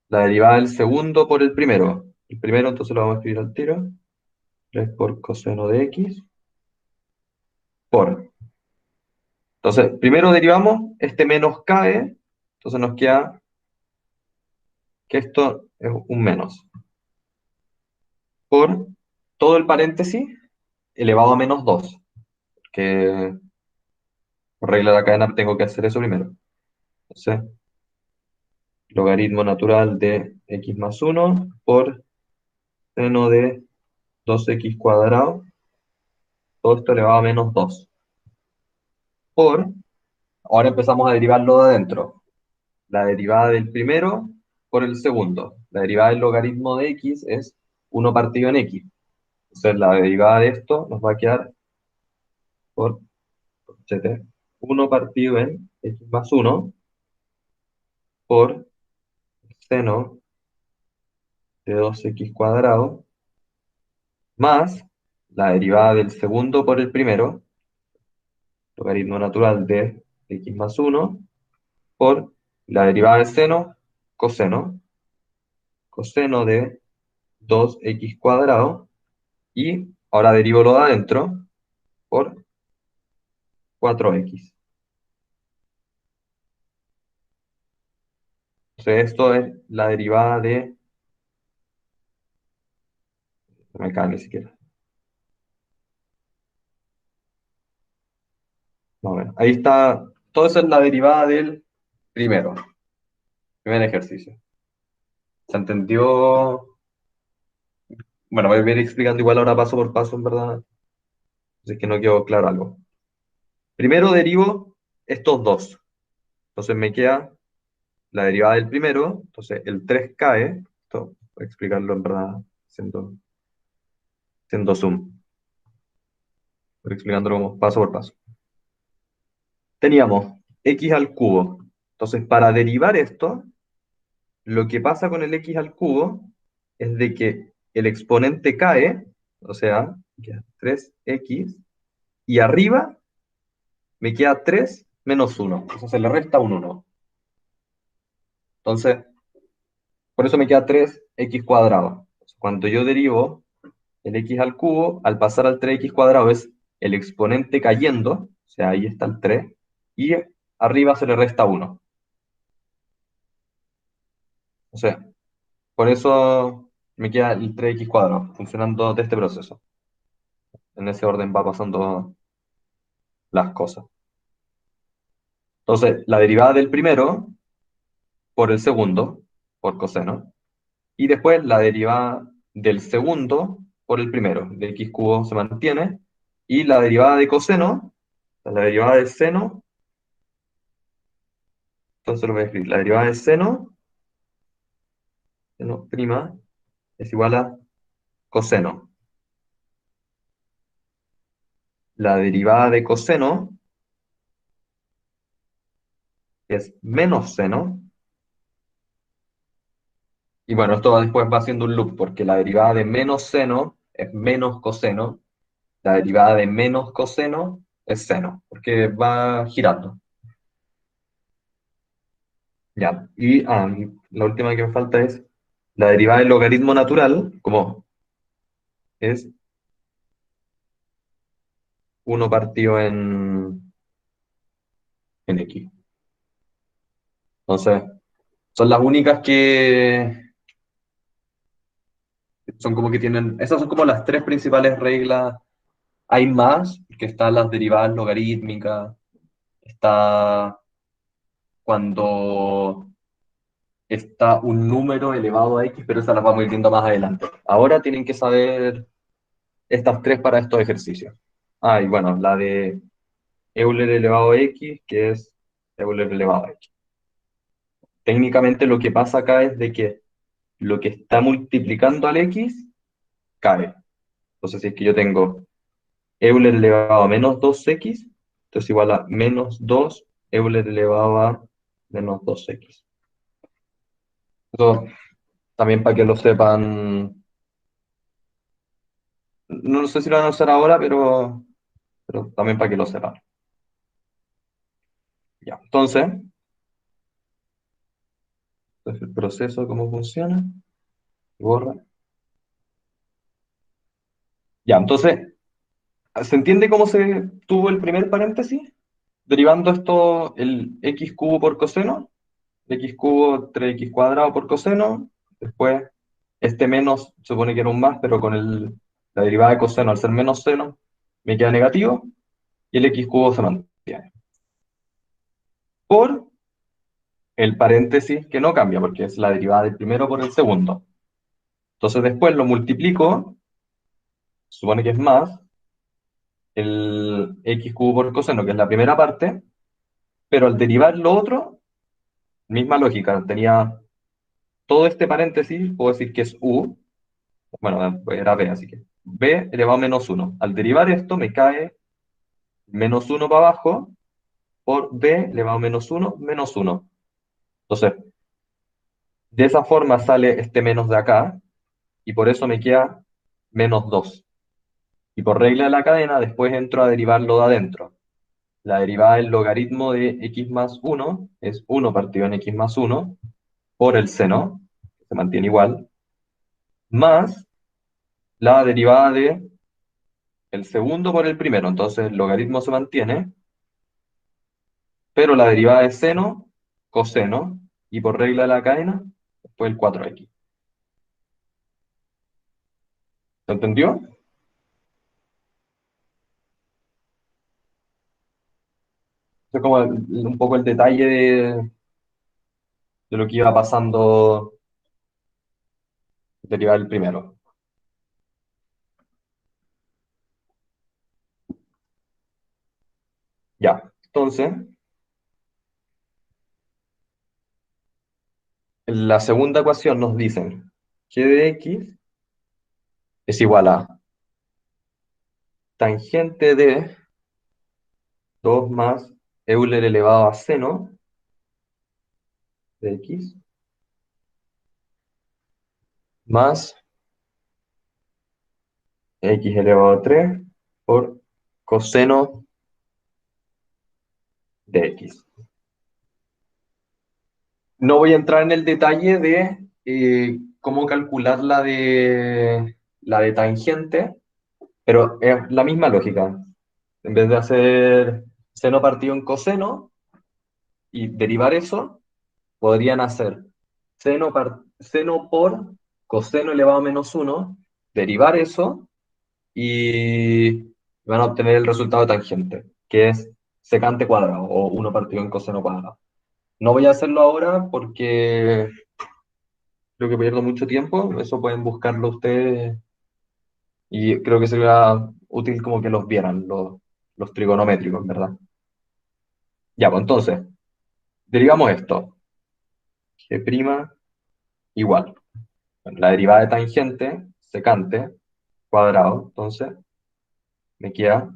la derivada del segundo por el primero. El primero entonces lo vamos a escribir al tiro. 3 por coseno de x por. Entonces, primero derivamos, este menos cae, entonces nos queda que esto es un menos. Por todo el paréntesis elevado a -2, que por regla de la cadena tengo que hacer eso primero. Entonces, logaritmo natural de x más 1 por seno de 2x cuadrado, todo esto elevado a menos 2. Por, ahora empezamos a derivarlo de adentro. La derivada del primero por el segundo. La derivada del logaritmo de x es 1 partido en x. Entonces la derivada de esto nos va a quedar por 1 partido en x más 1 por seno de 2x cuadrado más la derivada del segundo por el primero, logaritmo natural de x más 1 por la derivada del seno, coseno, coseno de 2x cuadrado, y ahora derivo lo de adentro por 4x. Entonces esto es la derivada de... No me cae ni siquiera. No, bueno, ahí está. Todo eso es la derivada del primero, primer ejercicio. ¿Se entendió? Bueno, voy a ir explicando igual ahora paso por paso, en verdad. Si es que no quedó claro algo. Primero derivo estos dos. Entonces me queda la derivada del primero. Entonces el 3 cae. Esto voy a explicarlo en verdad haciendo zoom. Voy explicándolo como paso por paso. Teníamos x al cubo. Entonces para derivar esto, lo que pasa con el x al cubo es de que el exponente cae, o sea, queda 3x, y arriba me queda 3 menos 1. Eso se le resta un 1. Entonces, por eso me queda 3x cuadrado. Cuando yo derivo el x al cubo, al pasar al 3x cuadrado es el exponente cayendo, o sea, ahí está el 3, y arriba se le resta 1. O sea, por eso me queda el 3x cuadrado, funcionando de este proceso. En ese orden va pasando las cosas. Entonces, la derivada del primero por el segundo, por coseno, y después la derivada del segundo por el primero. De x cubo se mantiene, y la derivada de coseno, la derivada de seno, entonces lo voy a escribir, la derivada de seno, seno prima, es igual a coseno. La derivada de coseno es menos seno, y bueno, esto después va haciendo un loop, porque la derivada de menos seno es menos coseno, la derivada de menos coseno es seno, porque va girando. Ya, y la última que me falta es la derivada del logaritmo natural, como es 1 partido en x. Entonces, son las únicas que son como que tienen, esas son como las tres principales reglas. Hay más, que están las derivadas logarítmicas, está cuando está un número elevado a x, pero esas las vamos a ir viendo más adelante. Ahora tienen que saber estas tres para estos ejercicios. Y bueno, la de Euler elevado a x, que es Euler elevado a x. Técnicamente lo que pasa acá es de que lo que está multiplicando al x cae. Entonces, si es que yo tengo Euler elevado a menos 2x, entonces igual a menos 2 Euler elevado a menos 2x. Eso también para que lo sepan, no sé si lo van a usar ahora, pero también para que lo sepan. Ya, entonces el proceso, ¿cómo funciona? Borra. Ya, entonces, ¿se entiende cómo se tuvo el primer paréntesis? Derivando esto, el x cubo por coseno, x cubo 3x cuadrado por coseno, después este menos, se supone que era un más, pero con la derivada de coseno, al ser menos seno, me queda negativo, y el x cubo se mantiene. Por el paréntesis que no cambia porque es la derivada del primero por el segundo. Entonces después lo multiplico, supone que es más, el x cubo por coseno, que es la primera parte, pero al derivar lo otro, misma lógica, tenía todo este paréntesis, puedo decir que es u, bueno, era b, así que b elevado a menos uno. Al derivar esto me cae menos uno para abajo por b elevado a menos uno menos uno. Entonces, de esa forma sale este menos de acá, y por eso me queda menos 2. Y por regla de la cadena, después entro a derivarlo de adentro. La derivada del logaritmo de x más uno es uno partido en x más uno por el seno, que se mantiene igual, más la derivada de el segundo por el primero. Entonces el logaritmo se mantiene, pero la derivada de seno, coseno, y por regla de la cadena, después el 4x. ¿Se entendió? Eso es como un poco el detalle de lo que iba pasando derivar el primero. Ya, entonces, en la segunda ecuación nos dicen que de x es igual a tangente de 2 más Euler elevado a seno de x más x elevado a 3 por coseno de x. No voy a entrar en el detalle de cómo calcular la de tangente, pero es la misma lógica. En vez de hacer seno partido en coseno y derivar eso, podrían hacer seno por coseno elevado a menos uno, derivar eso y van a obtener el resultado de tangente, que es secante cuadrado o uno partido en coseno cuadrado. No voy a hacerlo ahora porque creo que pierdo mucho tiempo, eso pueden buscarlo ustedes y creo que sería útil como que los vieran, los trigonométricos, ¿verdad? Ya, pues entonces, derivamos esto, g' igual, la derivada de tangente, secante, cuadrado, entonces me queda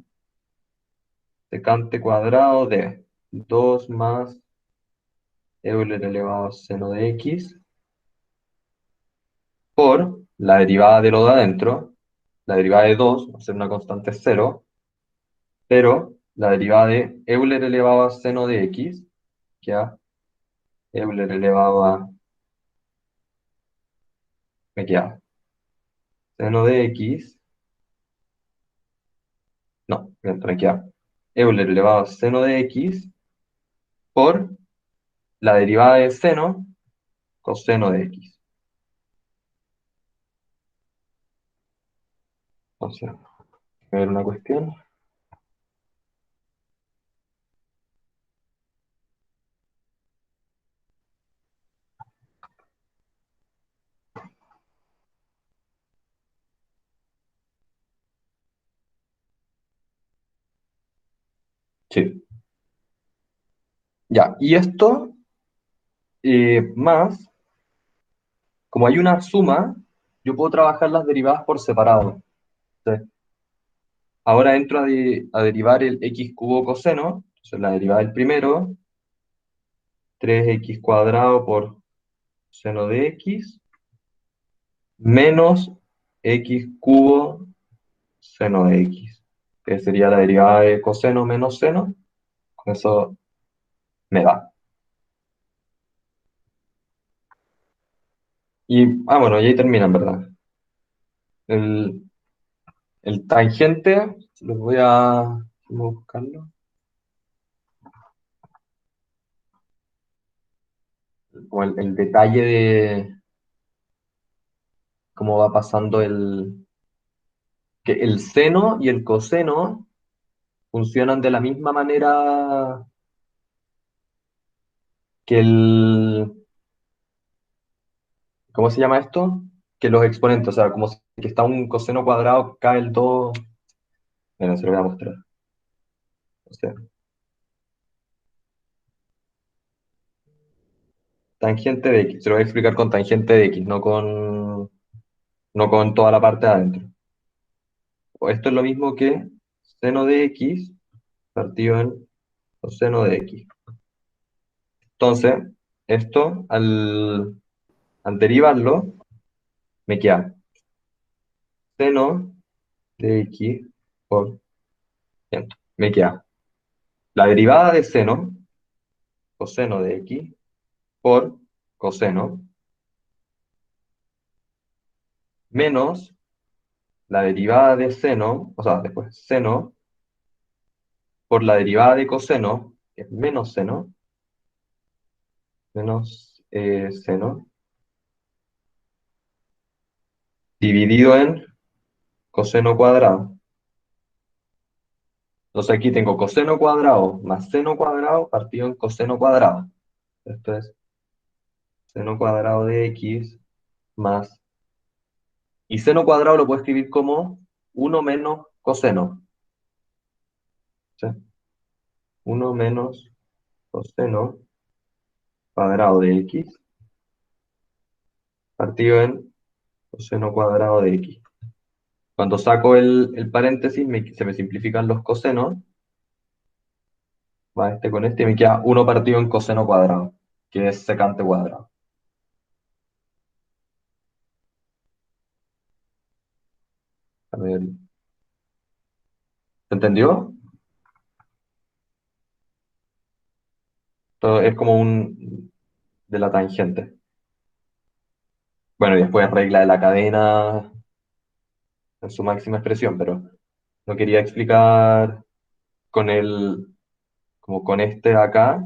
secante cuadrado de 2 más Euler elevado a seno de x por la derivada de lo de adentro, la derivada de 2 va a ser una constante cero, pero la derivada de Euler elevado a seno de x, queda Euler elevado a, me queda seno de x, no, me queda Euler elevado a seno de x por la derivada de seno coseno de x. Entonces, a ver una cuestión. Sí. Ya, y esto más, como hay una suma, yo puedo trabajar las derivadas por separado. Entonces, ahora entro a derivar el x cubo coseno, entonces la derivada del primero, 3x cuadrado por seno de x, menos x cubo seno de x, que sería la derivada de coseno menos seno, con eso me da. Y, bueno, y ahí termina, en verdad. El, el tangente, lo voy a buscarlo, como el detalle de cómo va pasando que el seno y el coseno funcionan de la misma manera que ¿cómo se llama esto? Que los exponentes, o sea, como si que está un coseno cuadrado, cae el 2. Bueno, se lo voy a mostrar. O sea, tangente de x, se lo voy a explicar con tangente de x, no con toda la parte de adentro. O esto es lo mismo que seno de x partido en coseno de x. Entonces, esto al derivarlo, me queda seno de x por 100. Me queda la derivada de seno, coseno de x, por coseno, menos la derivada de seno, o sea, después seno, por la derivada de coseno, que es menos seno, menos seno, dividido en coseno cuadrado. Entonces aquí tengo coseno cuadrado más seno cuadrado partido en coseno cuadrado. Esto es seno cuadrado de x más... Y seno cuadrado lo puedo escribir como 1 menos coseno. ¿Sí? 1 menos coseno cuadrado de x partido en coseno cuadrado de x. Cuando saco el paréntesis, se me simplifican los cosenos. Va este con este y me queda 1 partido en coseno cuadrado, que es secante cuadrado. A ver, ¿se entendió? Esto es como un de la tangente. Bueno, y después regla de la cadena en su máxima expresión, pero no quería explicar con como con este de acá,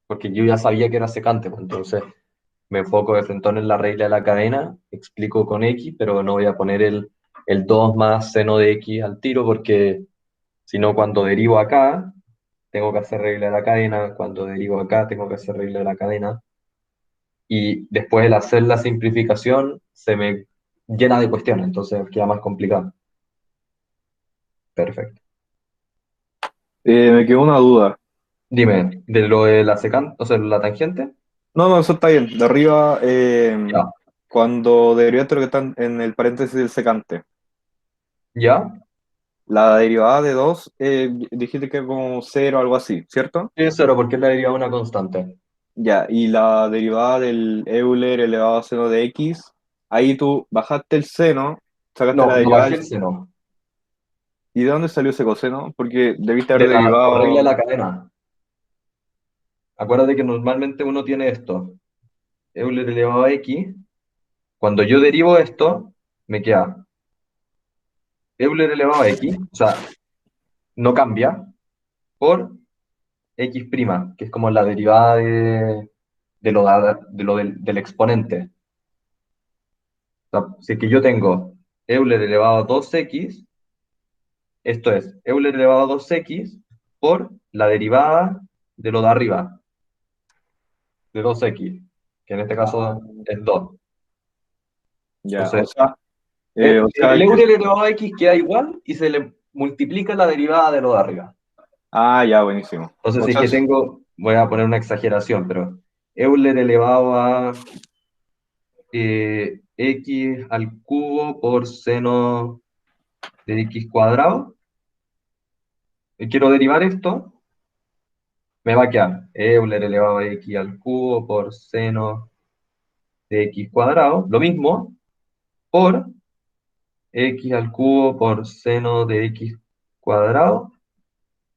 porque yo ya sabía que era secante, pues entonces me enfoco de frente en la regla de la cadena, explico con x, pero no voy a poner el 2 más seno de x al tiro, porque si no, cuando derivo acá, tengo que hacer regla de la cadena, cuando derivo acá, tengo que hacer regla de la cadena, y después el hacer la simplificación se me llena de cuestiones, entonces queda más complicado. Perfecto. Me quedó una duda. Dime, de lo de la secante, o sea, la tangente, No, no, eso está bien. De arriba, ya, cuando derivaste lo que está en el paréntesis del secante. ya, La derivada de 2 dijiste que es como cero o algo así, ¿cierto? sí, es cero porque es la derivada de una constante. Ya, y la derivada del Euler elevado a seno de x, ahí tú bajaste el seno, sacaste la No, no derivada bajé el seno, ¿y de dónde salió ese coseno? Porque debiste haber por regla de derivado... la cadena. Acuérdate que normalmente uno tiene esto, Euler elevado a x. Cuando yo derivo esto, me queda Euler elevado a x, o sea, no cambia, por x', que es como la derivada del exponente. O sea, si es que yo tengo Euler elevado a 2x, esto es Euler elevado a 2x por la derivada de lo de arriba, de 2x, que en este Ah, caso es 2. ya, Entonces, o el sea que... Euler elevado a x queda igual y se le multiplica la derivada de lo de arriba. Ah, ya, buenísimo. Entonces, O si es sea, que tengo, voy a poner una exageración, pero Euler elevado a x al cubo por seno de x cuadrado, y quiero derivar esto, me va a quedar Euler elevado a x al cubo por seno de x cuadrado, lo mismo, por x al cubo por seno de x cuadrado,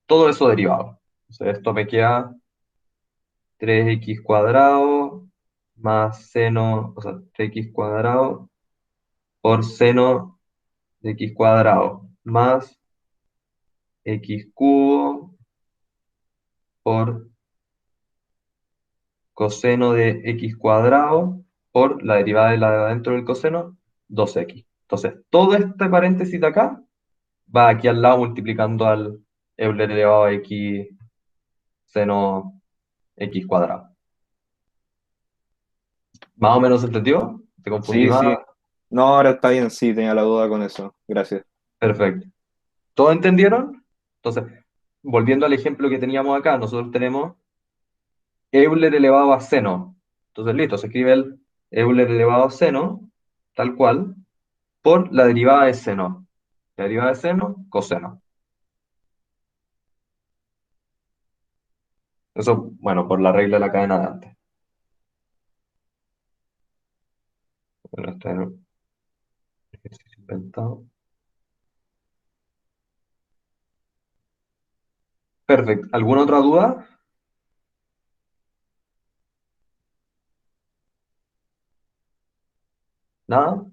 todo eso derivado. Entonces, esto me queda 3x cuadrado más seno, o sea, 3x cuadrado por seno de x cuadrado más x cubo por coseno de x cuadrado por la derivada de la de adentro del coseno, 2x. Entonces, todo este paréntesis de acá va aquí al lado multiplicando al Euler elevado a x seno x cuadrado. ¿Más o menos entendió? ¿Te confundí Sí, más? sí. No, ahora está bien, sí, tenía la duda con eso. Gracias. Perfecto. ¿Todos entendieron? Entonces, volviendo al ejemplo que teníamos acá, nosotros tenemos Euler elevado a seno. Entonces, listo, se escribe el Euler elevado a seno, tal cual, por la derivada de seno. La derivada de seno, coseno. Eso, bueno, por la regla de la cadena de antes. Bueno, este es un ejercicio inventado. Perfecto. ¿Alguna otra duda? ¿Nada?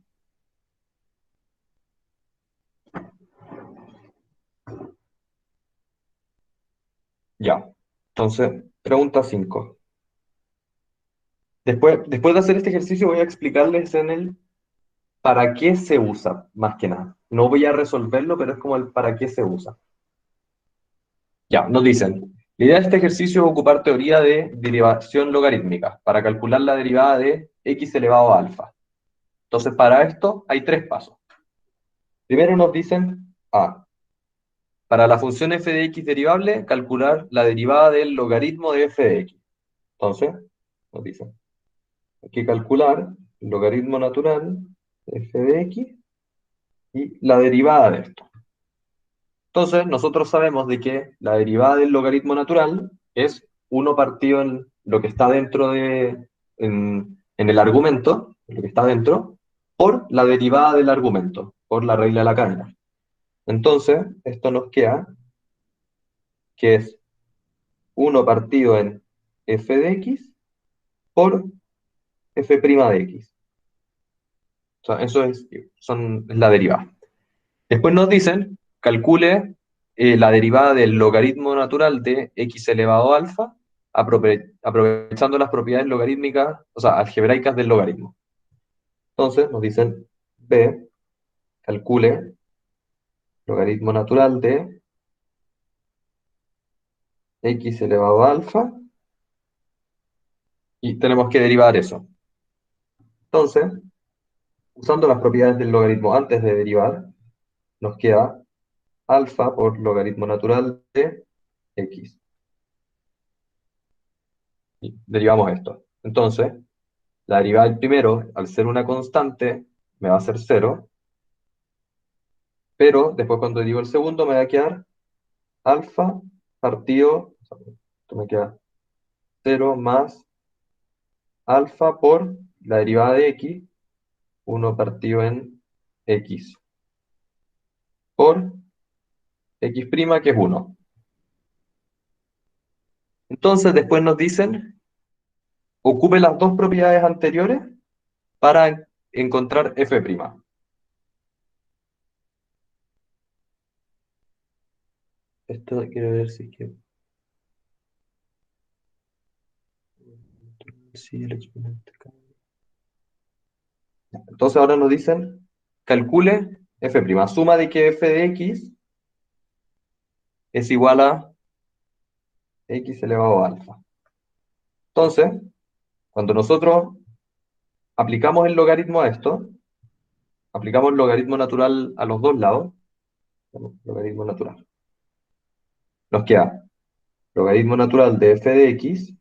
Ya. Entonces, pregunta 5. Después de hacer este ejercicio voy a explicarles en el para qué se usa, más que nada. No voy a resolverlo, pero es como el para qué se usa. Ya, nos dicen, la idea de este ejercicio es ocupar teoría de derivación logarítmica para calcular la derivada de x elevado a alfa. Entonces, para esto hay tres pasos. Primero nos dicen, para la función f de x derivable, calcular la derivada del logaritmo de f de x. Entonces, nos dicen, hay que calcular el logaritmo natural de f de x y la derivada de esto. Entonces, nosotros sabemos de que la derivada del logaritmo natural es uno partido en lo que está dentro en el argumento, lo que está dentro, por la derivada del argumento, por la regla de la cadena. Entonces, esto nos queda que es uno partido en f de x por f' de x. O sea, eso es la derivada. Después nos dicen, calcule la derivada del logaritmo natural de x elevado a alfa, aprovechando las propiedades logarítmicas, o sea, algebraicas del logaritmo. Entonces nos dicen, B, calcule logaritmo natural de x elevado a alfa, y tenemos que derivar eso. Entonces, usando las propiedades del logaritmo antes de derivar, nos queda alfa por logaritmo natural de x. Y derivamos esto. Entonces, la derivada del primero, al ser una constante, me va a ser cero, pero después cuando derivo el segundo me va a quedar alfa partido, o sea, esto me queda cero más alfa por la derivada de x, uno partido en x, por x' que es uno. Entonces después nos dicen, ocupe las dos propiedades anteriores para encontrar f'. Esto quiero ver si es que... Sí, el exponente. Entonces ahora nos dicen, calcule f', suma de que f de x es igual a x elevado a alfa. Entonces, cuando nosotros aplicamos el logaritmo a esto, aplicamos el logaritmo natural a los dos lados, logaritmo natural, nos queda logaritmo natural de f de x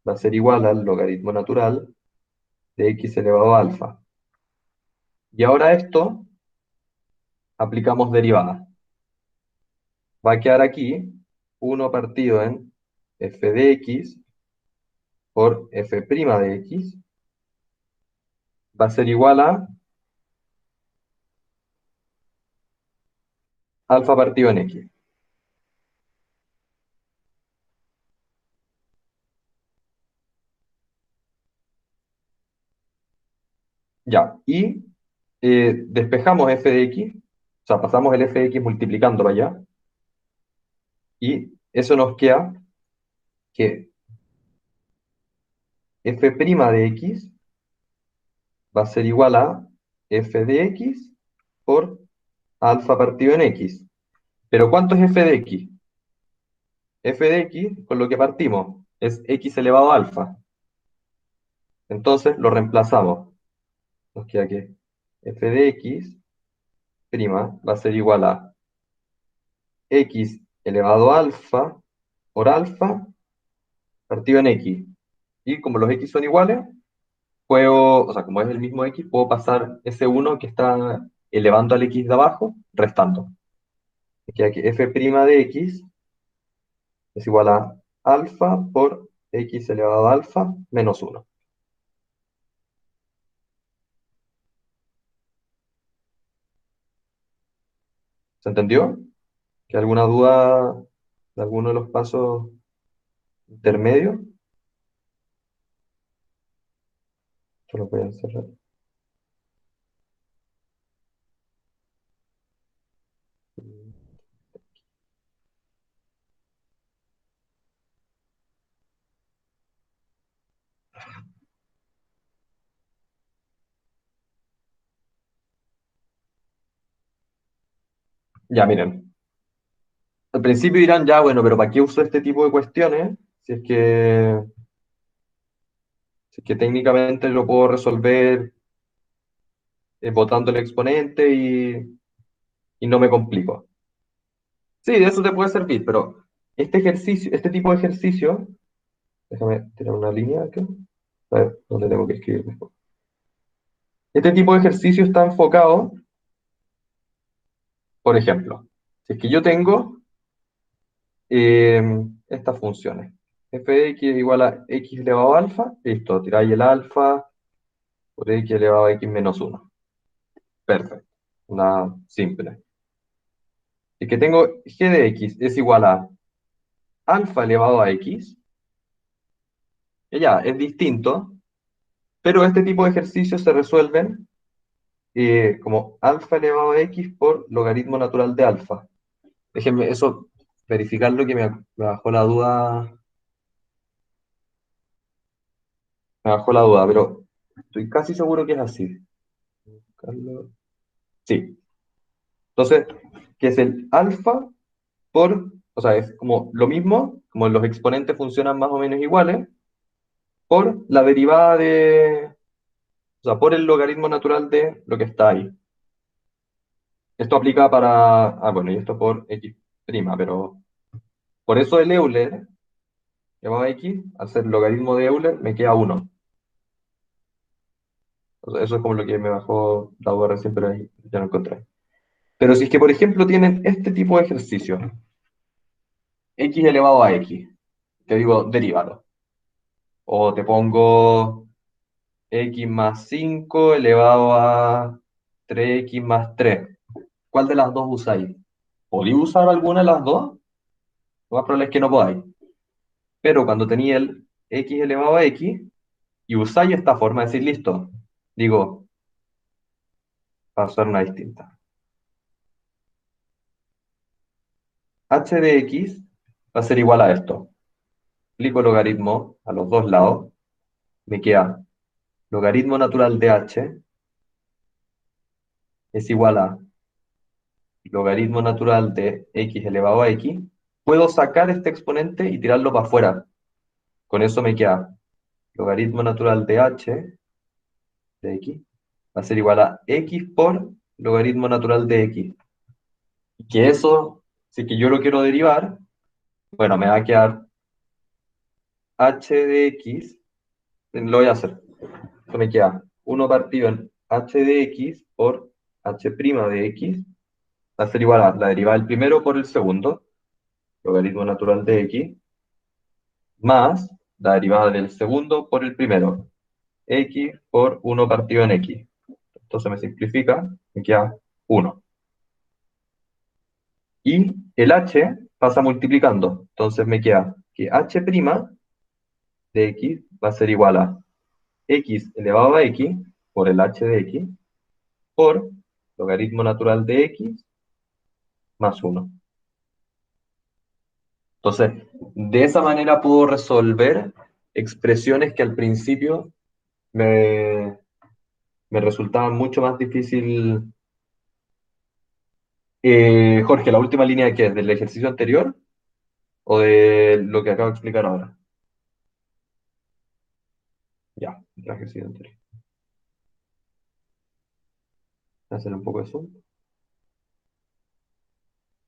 va a ser igual al logaritmo natural de x elevado a alfa. Y ahora esto, aplicamos derivada. Va a quedar aquí 1 partido en f de x por f' de x va a ser igual a alfa partido en x. Ya, y despejamos f de x, o sea, pasamos el f de x multiplicándolo allá, y eso nos queda que f' de x va a ser igual a f de x por alfa partido en x. Pero ¿cuánto es f de x? F de x, con lo que partimos, es x elevado a alfa. Entonces lo reemplazamos. Nos queda que f de x' va a ser igual a x elevado a alfa por alfa partido en x. Y como los x son iguales, puedo, o sea, como es el mismo x, puedo pasar ese 1 que está elevando al x de abajo, restando. Me queda que f' de x es igual a alfa por x elevado a alfa menos 1. ¿Se entendió? ¿Que alguna duda de alguno de los pasos intermedios? Yo lo voy a cerrar. Ya, miren. Al principio dirán, ya, bueno, pero ¿para qué uso este tipo de cuestiones? Si es que técnicamente lo puedo resolver botando el exponente y no me complico. Sí, de eso te puede servir, pero este ejercicio, este tipo de ejercicio, déjame tirar una línea acá, a ver dónde tengo que escribir mejor. Este tipo de ejercicio está enfocado, por ejemplo, si es que yo tengo estas funciones. F de x es igual a x elevado a alfa, listo, tiráis el alfa por x elevado a x menos 1. Perfecto, una simple. Si es que tengo g de x es igual a alfa elevado a x, que ya es distinto, pero este tipo de ejercicios se resuelven como alfa elevado a x por logaritmo natural de alfa. Déjenme eso verificarlo que me bajó la duda. Me bajó la duda, pero estoy casi seguro que es así. Buscarlo. Sí. Entonces, ¿qué es el alfa o sea, es como lo mismo, como los exponentes funcionan más o menos iguales, por la derivada o sea, por el logaritmo natural de lo que está ahí. Esto aplica bueno, y esto por x', pero por eso el Euler elevado a x, al ser logaritmo de Euler, me queda 1. O sea, eso es como lo que me bajó la duda recién, pero ahí ya lo encontré. Pero si es que, por ejemplo, tienen este tipo de ejercicio, x elevado a x, te digo, derívalo. O te pongo x más 5 elevado a 3x más 3. ¿Cuál de las dos usáis? ¿Podéis usar alguna de las dos? Lo más probable es que no podáis. Pero cuando tenía el x elevado a x y usáis esta forma de decir, listo, digo, para usar una distinta. H de x va a ser igual a esto. Aplico logaritmo a los dos lados. Me queda logaritmo natural de h es igual a logaritmo natural de x elevado a x. Puedo sacar este exponente y tirarlo para afuera. Con eso me queda logaritmo natural de h de x va a ser igual a x por logaritmo natural de x. Y que eso, si que yo lo quiero derivar, bueno, me va a quedar h de x, lo voy a hacer. Esto me queda 1 partido en h de x por h' de x, va a ser igual a la derivada del primero por el segundo, logaritmo natural de x, más la derivada del segundo por el primero, x por 1 partido en x. Entonces me simplifica, me queda 1. Y el h pasa multiplicando, entonces me queda que h' de x va a ser igual a x elevado a x por el h de x por logaritmo natural de x más 1. Entonces, de esa manera puedo resolver expresiones que al principio me, me resultaban mucho más difícil. Jorge, ¿la última línea de qué es? ¿Del ejercicio anterior o de lo que acabo de explicar ahora? Ya. el ejercicio anterior. Voy a hacer un poco de zoom.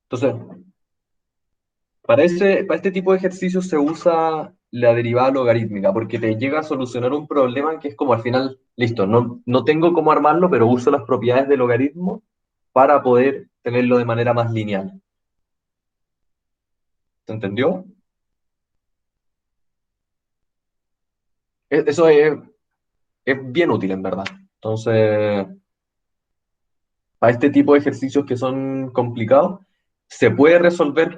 Entonces, para este tipo de ejercicios se usa la derivada logarítmica, porque te llega a solucionar un problema que es como al final, listo, no tengo cómo armarlo, pero uso las propiedades del logaritmo para poder tenerlo de manera más lineal. ¿Se entendió? Eso es bien útil en verdad. Entonces, para este tipo de ejercicios que son complicados, se puede resolver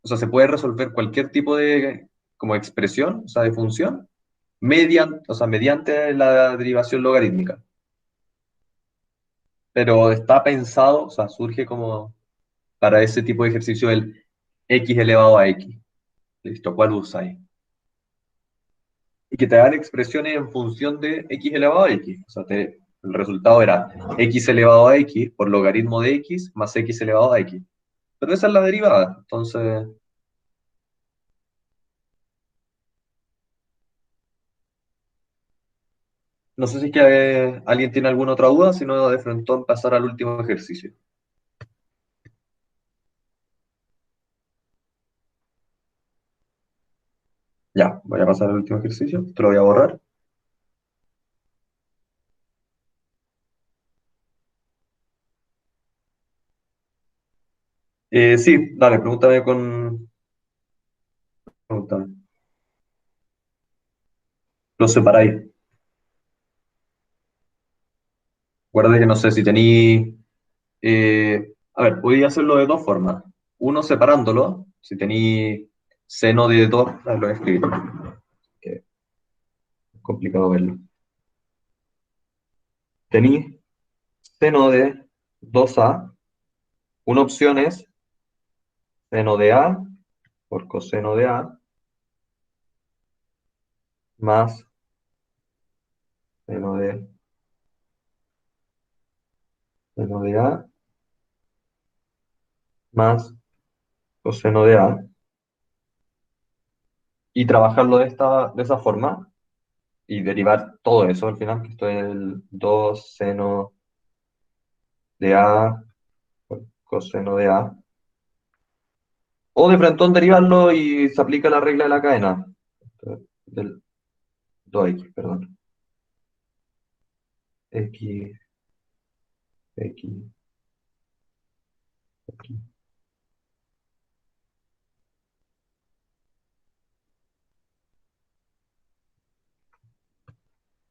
o sea, se puede resolver cualquier tipo de como expresión, o sea, de función, mediante la derivación logarítmica. Pero está pensado, o sea, surge como para ese tipo de ejercicio el x elevado a x. Listo, ¿cuál usáis? Y que te dan expresiones en función de x elevado a x. O sea, el resultado era x elevado a x por logaritmo de x más x elevado a x. Pero esa es la derivada. Entonces, no sé si es que alguien tiene alguna otra duda, si no, de frente a pasar al último ejercicio. Ya, voy a pasar al último ejercicio. Te lo voy a borrar. Sí, dale, pregúntame con... Pregúntame. Lo separáis. Recuerda que no sé si tení... a ver, podía hacerlo de dos formas. Uno separándolo, si tení seno de dos, lo voy a escribir, que es complicado verlo. Tení seno de 2a. Una opción es seno de a por coseno de a más seno de a más coseno de a y trabajarlo de esa forma y derivar todo eso al final, que esto es el 2 seno de a por coseno de a. O de frente derivarlo y se aplica la regla de la cadena. Del 2x, perdón. X, X, X.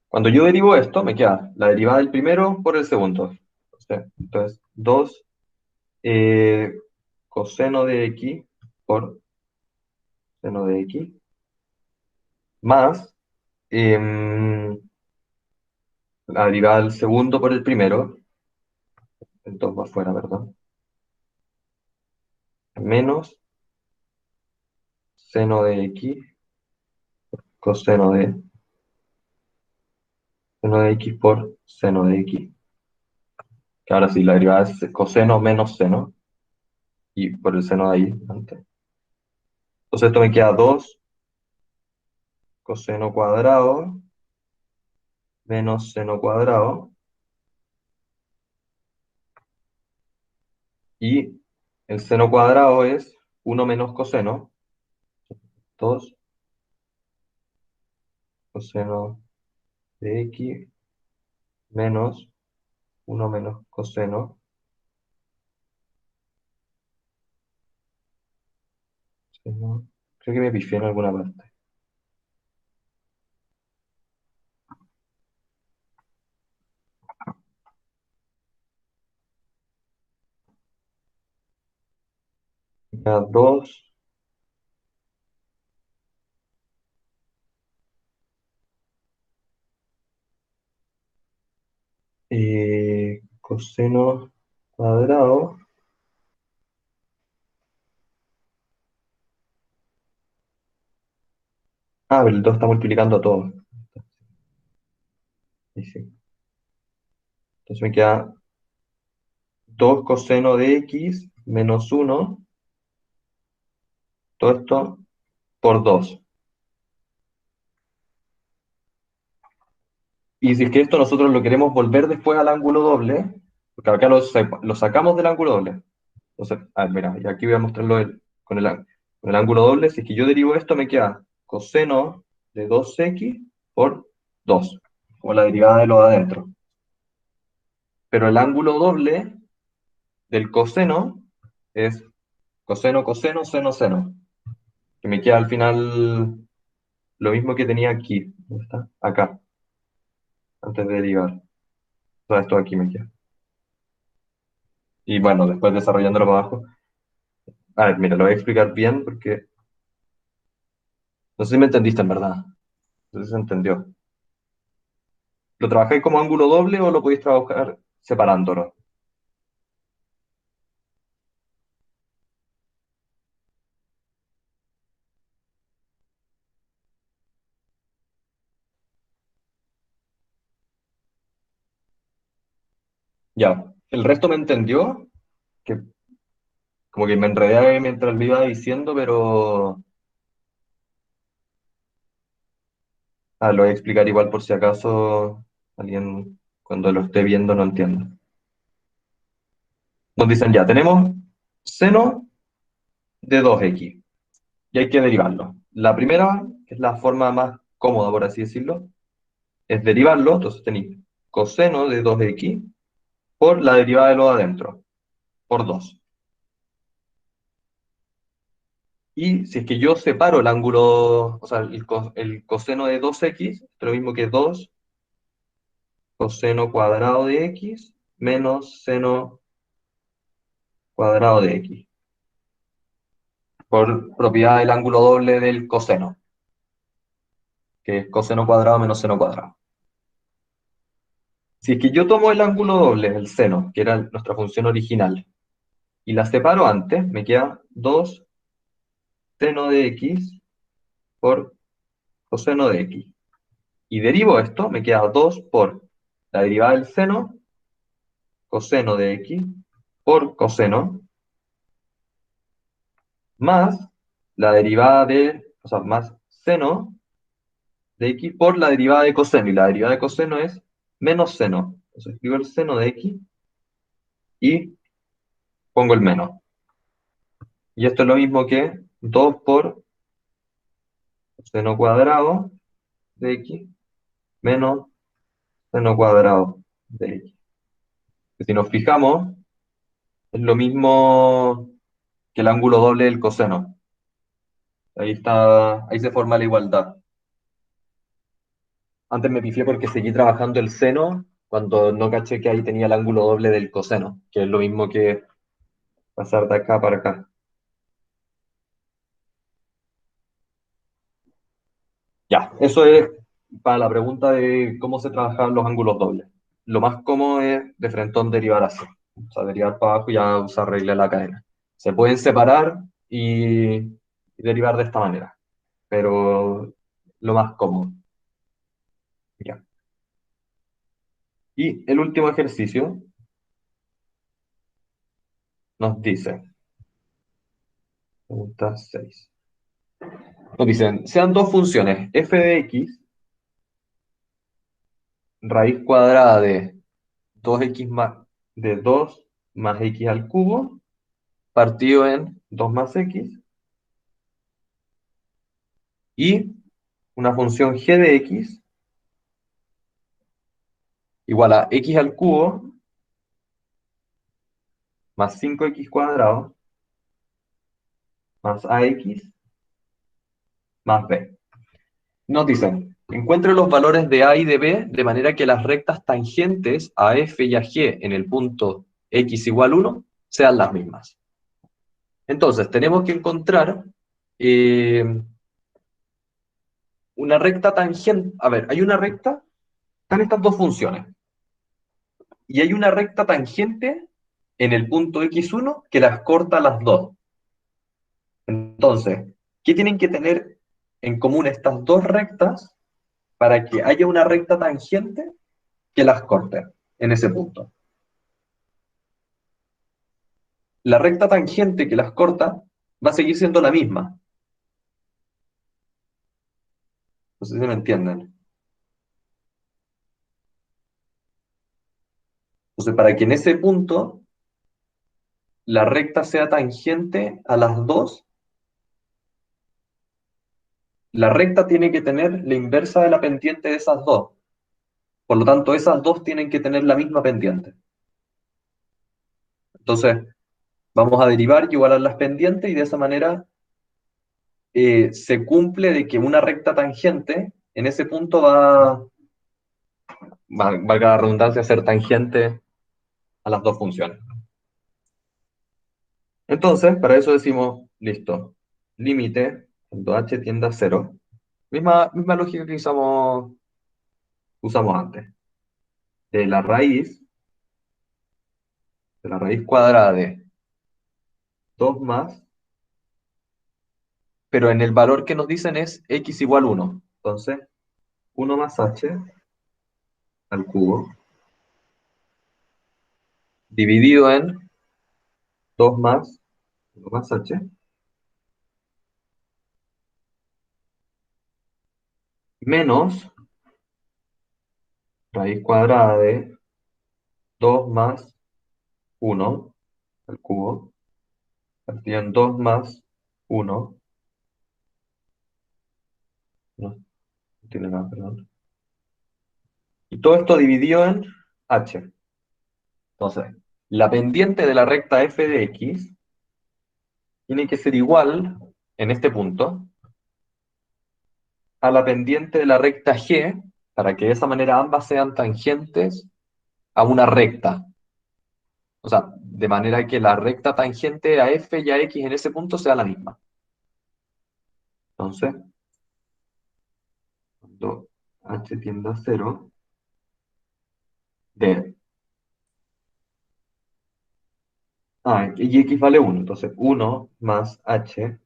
Cuando yo derivo esto, me queda la derivada del primero por el segundo. Entonces 2 coseno de x por seno de x más la derivada del segundo por el primero, el 2 va afuera, perdón, menos seno de x coseno de seno de x por seno de x. Que ahora sí, la derivada es coseno menos seno, y por el seno de ahí antes. Entonces esto me queda 2 coseno cuadrado menos seno cuadrado, y el seno cuadrado es 1 menos coseno, 2 coseno de x menos 1 menos coseno, creo que me pifié en alguna parte. Me queda 2 coseno cuadrado. Ah, pero el 2 está multiplicando todo. Ahí sí. Entonces me queda 2 coseno de x menos 1 todo esto por 2. Y si es que esto nosotros lo queremos volver después al ángulo doble, porque acá lo sacamos del ángulo doble. Entonces, a ver, mira, y aquí voy a mostrarlo con el ángulo doble. Si es que yo derivo esto, me queda coseno de 2x por 2, o la derivada de lo de adentro. Pero el ángulo doble del coseno es coseno, coseno, seno, seno, que me queda al final lo mismo que tenía aquí. ¿Dónde está? Acá, antes de derivar. Todo esto aquí me queda. Y bueno, después desarrollándolo para abajo. A ver, mira, lo voy a explicar bien porque no sé si me entendiste en verdad. No sé si se entendió. ¿Lo trabajáis como ángulo doble o lo podéis trabajar separándolo? Ya. El resto me entendió, que como que me enredé mientras lo iba diciendo, pero lo voy a explicar igual por si acaso alguien cuando lo esté viendo no entiende. Nos dicen ya, tenemos seno de 2x y hay que derivarlo. La primera, que es la forma más cómoda, por así decirlo, es derivarlo. Entonces tenéis coseno de 2x por la derivada de lo de adentro, por 2. Y si es que yo separo el ángulo, o sea, el coseno de 2x, es lo mismo que 2 coseno cuadrado de x menos seno cuadrado de x, por propiedad del ángulo doble del coseno, que es coseno cuadrado menos seno cuadrado. Si es que yo tomo el ángulo doble, el seno, que era nuestra función original, y la separo antes, me queda 2 seno de x por coseno de x. Y derivo esto, me queda 2 por la derivada del seno, coseno de x, por coseno, más la derivada o sea, más seno de x por la derivada de coseno. Y la derivada de coseno es menos seno. Entonces escribo el seno de x y pongo el menos. Y esto es lo mismo que 2 por seno cuadrado de x menos seno cuadrado de x. Que si nos fijamos, es lo mismo que el ángulo doble del coseno. Ahí está, ahí se forma la igualdad. Antes me pifié porque seguí trabajando el seno cuando no caché que ahí tenía el ángulo doble del coseno, que es lo mismo que pasar de acá para acá. Ya, eso es para la pregunta de cómo se trabajan los ángulos dobles. Lo más cómodo es de frentón derivar así. O sea, derivar para abajo y ya usar regla de la cadena. Se pueden separar y derivar de esta manera, pero lo más cómodo. Ya. Y el último ejercicio nos dice, pregunta 6. Nos dicen, sean dos funciones, f de x, raíz cuadrada de 2x más, de 2 más x al cubo, partido en 2 más x, y una función g de x igual a x al cubo más 5x cuadrado más ax más b. Nos dicen, encuentre los valores de a y de b de manera que las rectas tangentes a f y a g en el punto x igual 1 sean las mismas. Entonces, tenemos que encontrar una recta tangente. A ver, hay una recta, están estas dos funciones. Y hay una recta tangente en el punto x1 que las corta las dos. Entonces, ¿qué tienen que tener en común estas dos rectas para que haya una recta tangente que las corte en ese punto? La recta tangente que las corta va a seguir siendo la misma, No sé si me entienden. Entonces, para que en ese punto la recta sea tangente a las dos, la recta tiene que tener la inversa de la pendiente de esas dos. Por lo tanto, esas dos tienen que tener la misma pendiente. Entonces, vamos a derivar y igualar las pendientes y de esa manera se cumple de que una recta tangente en ese punto valga la redundancia, ser tangente a las dos funciones. Entonces, para eso decimos, listo, límite, cuando h tiende a cero. Misma lógica que usamos antes. De la raíz cuadrada de 2 más, pero en el valor que nos dicen es x igual 1. Entonces, 1 más h al cubo, dividido en 2 más 1 más h, menos raíz cuadrada de 2 más 1 al cubo, partido en 2 más 1, no, no tiene nada, perdón. Y todo esto dividido en h. Entonces, la pendiente de la recta f de x tiene que ser igual, en este punto, a la pendiente de la recta g, para que de esa manera ambas sean tangentes a una recta. O sea, de manera que la recta tangente a f y a x en ese punto sea la misma. Entonces, cuando h tiende a 0, de... y x vale 1. Entonces, 1 más h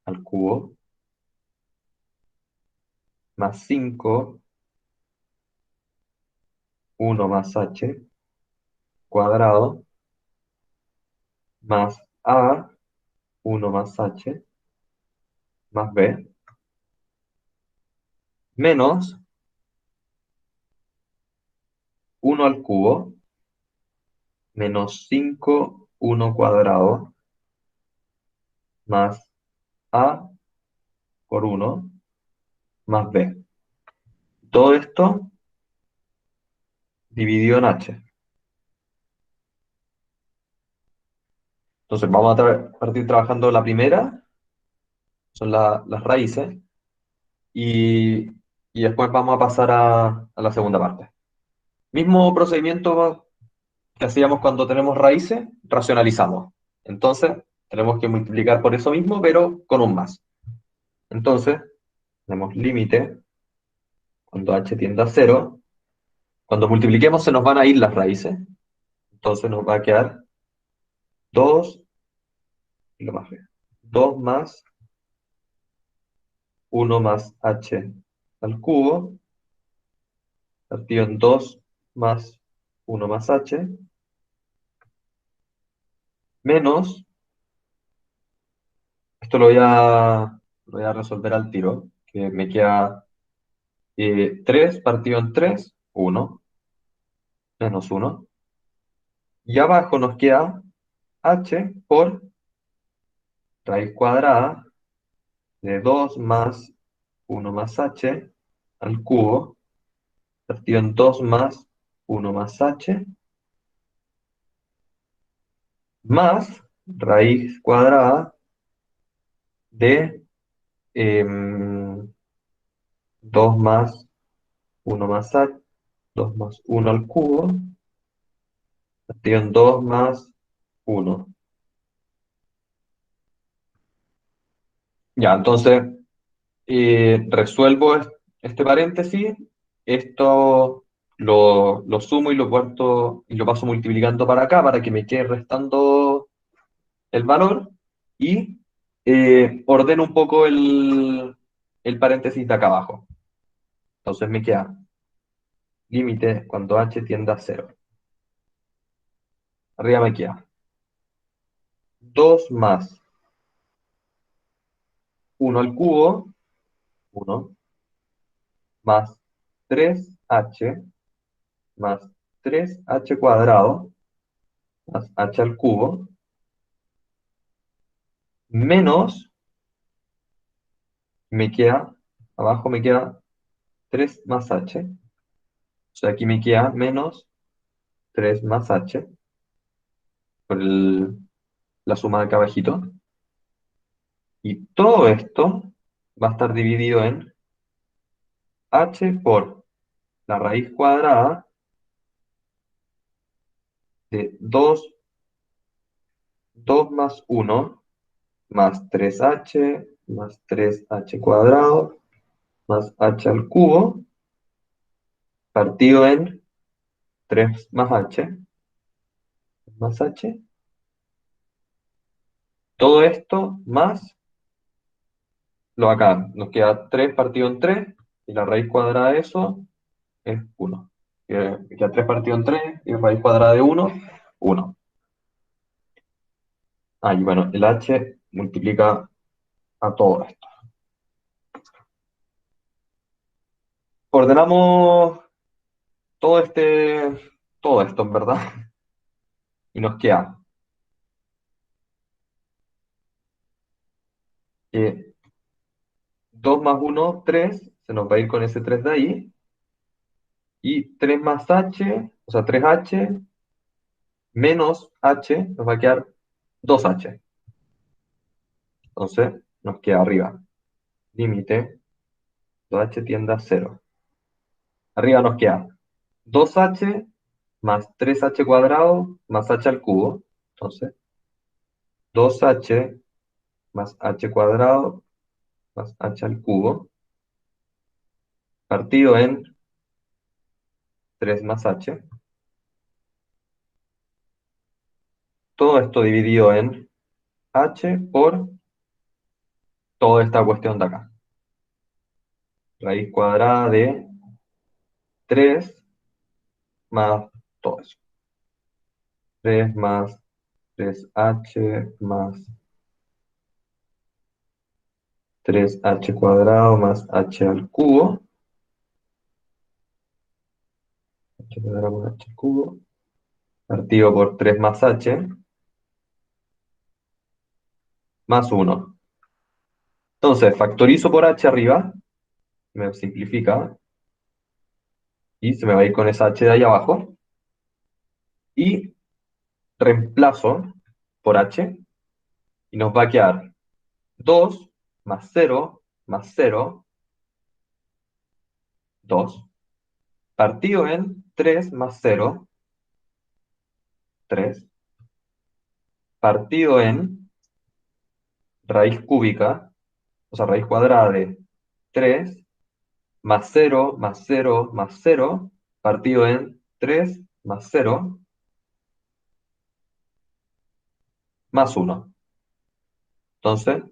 al cubo, más 5, 1 más h cuadrado, más a, 1 más h, más b, menos 1 al cubo, menos 5 1 cuadrado, más a por 1, más b. Todo esto dividido en h. Entonces vamos a partir trabajando la primera, son las raíces, y, y después vamos a pasar a la segunda parte. Mismo procedimiento que hacíamos cuando tenemos raíces, racionalizamos. Entonces tenemos que multiplicar por eso mismo, pero con un más. Entonces, tenemos límite cuando h tiende a 0. Cuando multipliquemos se nos van a ir las raíces. Entonces nos va a quedar 2, y lo más bien, 2 más 1 más h al cubo, partido en 2 más 1 más h, menos, esto lo voy a resolver al tiro, que me queda 3 partido en 3, 1, menos 1. Y abajo nos queda h por raíz cuadrada de 2 más 1 más h al cubo, partido en 2 más 1 más h, más raíz cuadrada de 2 más 1 más h, 2 más 1 al cubo, partido en 2 más 1. Ya, entonces resuelvo este paréntesis, esto lo sumo y lo cuarto y lo paso multiplicando para acá para que me quede restando el valor y ordeno un poco el paréntesis de acá abajo. Entonces me queda límite cuando h tiende a 0. Arriba me queda 2 más 1 al cubo, 1, más 3h más 3h cuadrado más h al cubo menos, abajo me queda 3 más h. O sea, aquí me queda menos 3 más h por la suma de acá abajito. Y todo esto va a estar dividido en h por la raíz cuadrada de 2 más 1 más 3h más 3h cuadrado más h al cubo partido en 3 más h más h. Todo esto más lo acá. Nos queda 3 partido en 3 y la raíz cuadrada de eso es 1. Queda 3 partido en 3 y raíz cuadrada de 1, 1. Y bueno, el h multiplica a todo esto. Ordenamos todo esto, en verdad, y nos queda que 2 más 1, 3, se nos va a ir con ese 3 de ahí, y 3 más h, o sea, 3h menos h, nos va a quedar 2h. Entonces, nos queda arriba, límite, 2h tiende a 0. Arriba nos queda 2h más 3h cuadrado más h al cubo. Entonces, 2h más h cuadrado más h al cubo, partido en 3 más h. Todo esto dividido en h por toda esta cuestión de acá. Raíz cuadrada de 3 más todo eso. 3 más 3h más 3h cuadrado más h al cubo. H cuadrado más h al cubo. Partido por 3 más h. Más 1. Entonces, factorizo por h arriba. Me simplifica. Y se me va a ir con esa h de ahí abajo. Y reemplazo por h. Y nos va a quedar 2 más 0 más 0, 2, partido en 3 más 0, 3, partido en raíz cúbica, o sea, raíz cuadrada de 3 más 0 más 0 más 0, partido en 3 más 0 más 1. Entonces,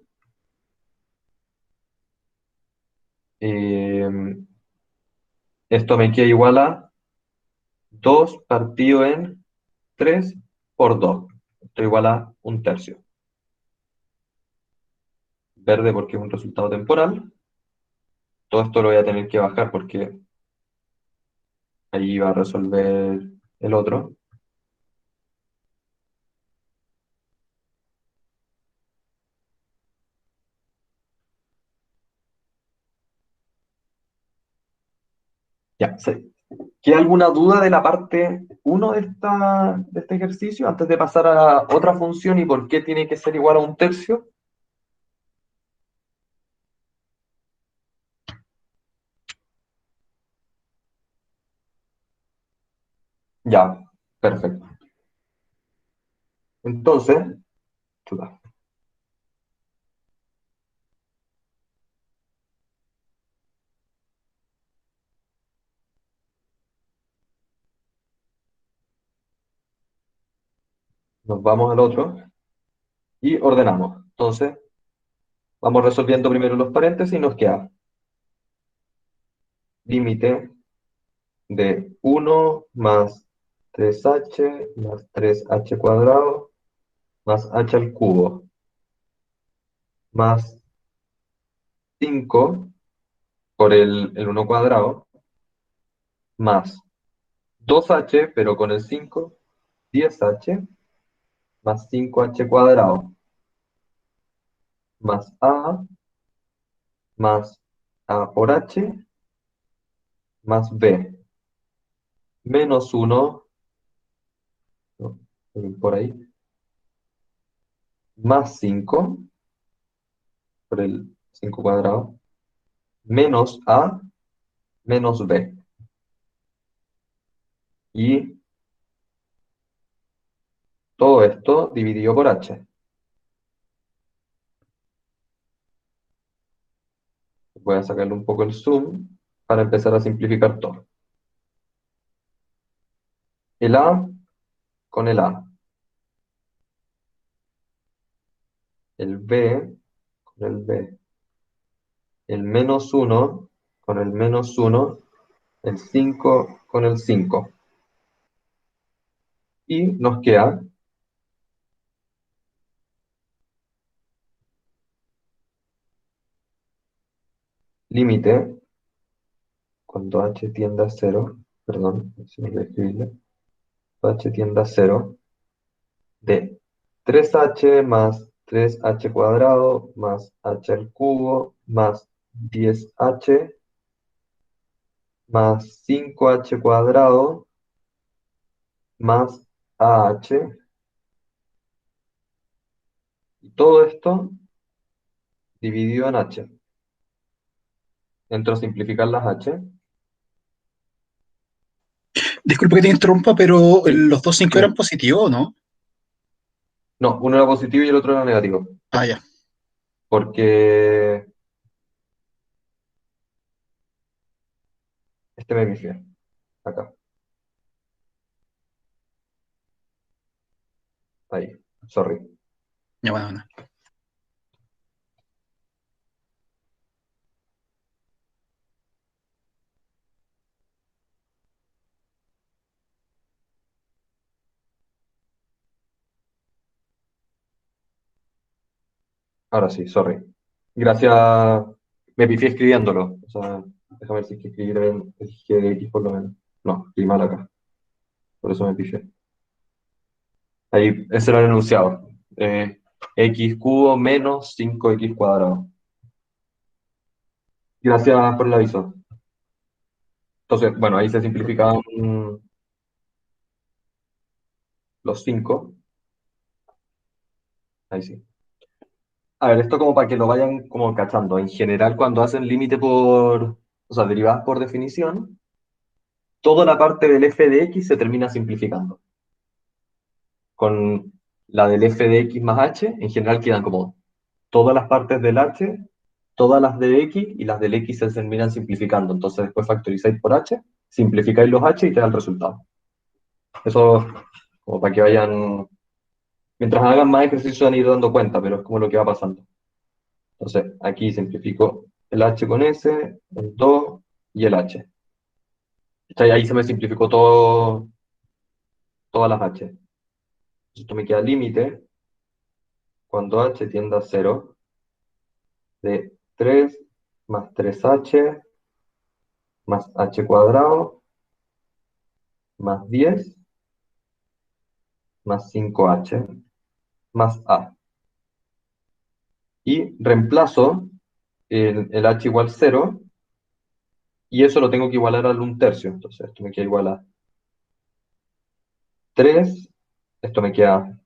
esto me queda igual a 2 partido en 3 por 2. Esto igual a 1/3. Verde porque es un resultado temporal. Todo esto lo voy a tener que bajar porque ahí va a resolver el otro. Ya, sí. ¿Queda alguna duda de la parte 1 de este ejercicio antes de pasar a la otra función y por qué tiene que ser igual a 1/3? Ya, perfecto. Entonces, chuta, nos vamos al otro y ordenamos. Entonces, vamos resolviendo primero los paréntesis y nos queda límite de 1 más 3h más 3h cuadrado más h al cubo más 5 por el 1 cuadrado, más 2h, pero con el 5, 10h, más 5h cuadrado, más a, más a por h, más b, menos 1, no, por ahí, más 5, por el 5 cuadrado, menos a, menos b. Y todo esto dividido por h. Voy a sacarle un poco el zoom para empezar a simplificar todo. El a con el a, el b con el b, el menos 1 con el menos 1, el 5 con el 5. Y nos queda límite cuando h tiende a 0, perdón, si no voy a escribirle, cuando h tiende a 0, de 3h más 3h cuadrado más h al cubo más 10h más 5h cuadrado más ah, y todo esto dividido en h. Entro a simplificar las h. Disculpe que te interrumpa, pero Sí, los dos 5 eran dime. positivos, ¿no? No, uno era positivo y el otro era negativo. Ah, ya. Porque este me pifié. Acá. Ahí. Sorry. Ya, bueno, bueno. Ahora sí, sorry. Gracias. Me pifié escribiéndolo. O sea, déjame ver si es que escribí bien el G de X por lo menos. No, escribí mal acá. Por eso me pifié. Ahí, ese era el enunciado. X cubo menos 5x cuadrado. Gracias por el aviso. Entonces, bueno, ahí se simplificaban los 5. Ahí sí. A ver, esto como para que lo vayan como cachando. En general, cuando hacen límite por, o sea, derivadas por definición, toda la parte del f de x se termina simplificando. Con la del f de x más h, en general quedan como todas las partes del h, todas las de x y las del x se terminan simplificando. Entonces después factorizáis por h, simplificáis los h y te da el resultado. Eso como para que vayan, mientras hagan más ejercicio van a ir dando cuenta, pero es como lo que va pasando. Entonces aquí simplifico el h con s, el 2 y el h. Ahí se me simplificó todo, todas las h. Esto me queda límite cuando h tiende a 0 de 3 más 3h más h cuadrado más 10 más 5h más a. Y reemplazo el h igual 0 y eso lo tengo que igualar al 1/3. Entonces esto me queda igual a 3, esto me queda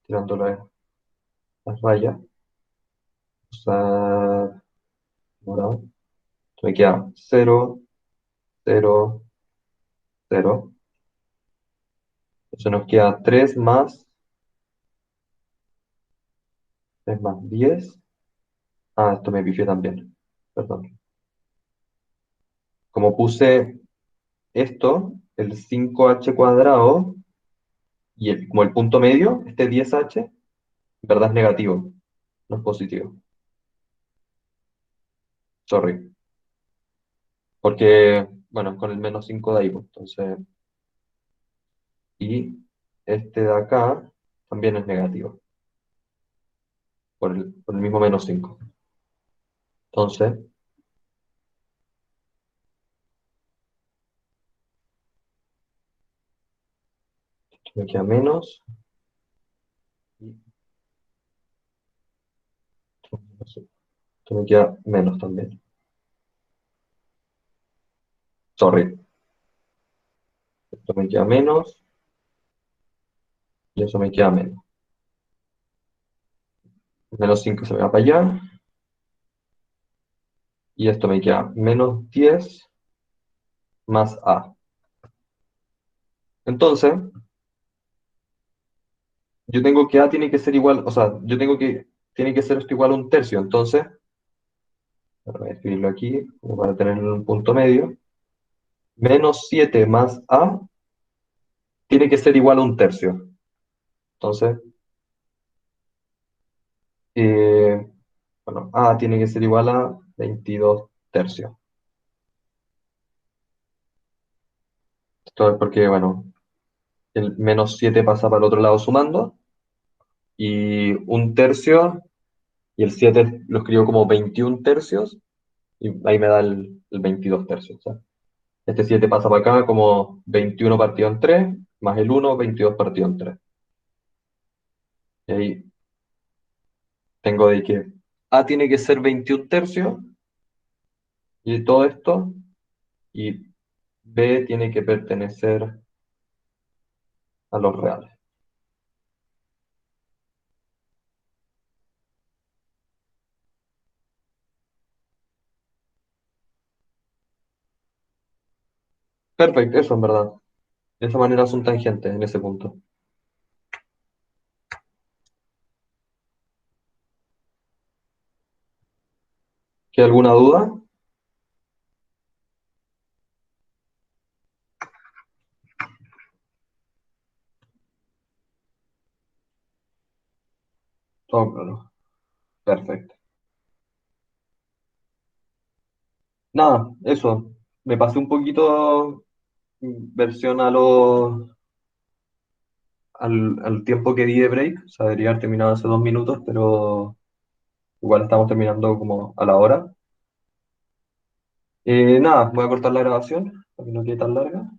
tirando las rayas, usar morado, esto me queda 0, 0, 0. Entonces nos queda 3 más 10. Ah, esto me pifié también. Perdón. Como puse esto, el 5h cuadrado, y como el punto medio, este 10h, en verdad es negativo, no es positivo. Sorry. Porque, bueno, es con el menos 5 de ahí, pues, entonces, y este de acá también es negativo, por el mismo menos 5. Entonces, me queda menos. Esto me queda menos también. Sorry. Esto me queda menos y eso me queda menos. Menos 5 se me va para allá. Y esto me queda menos 10 más A. Entonces, yo tengo que A tiene que ser igual, o sea, tiene que ser esto igual a un tercio. Entonces, voy a escribirlo aquí, para tener un punto medio. Menos 7 más A tiene que ser igual a un tercio. Entonces, eh, bueno, A tiene que ser igual a 22 tercios. Esto es porque, bueno, el menos 7 pasa para el otro lado sumando. Y un tercio, y el 7 lo escribo como 21 tercios, y ahí me da el 22 tercios. ¿Sabes? Este 7 pasa para acá como 21 partido en 3 más el 1 22 partido en 3. Y ahí tengo de que A tiene que ser 21 tercios, y todo esto, y B tiene que pertenecer a los reales. Perfecto, eso en verdad. De esa manera son tangentes en ese punto. ¿Queda alguna duda? Todo claro. Perfecto. Nada, eso. Me pasé un poquito versión al tiempo que di de break. O sea, debería haber terminado hace 2 minutos, pero igual estamos terminando como a la hora. Nada, voy a cortar la grabación para que no quede tan larga.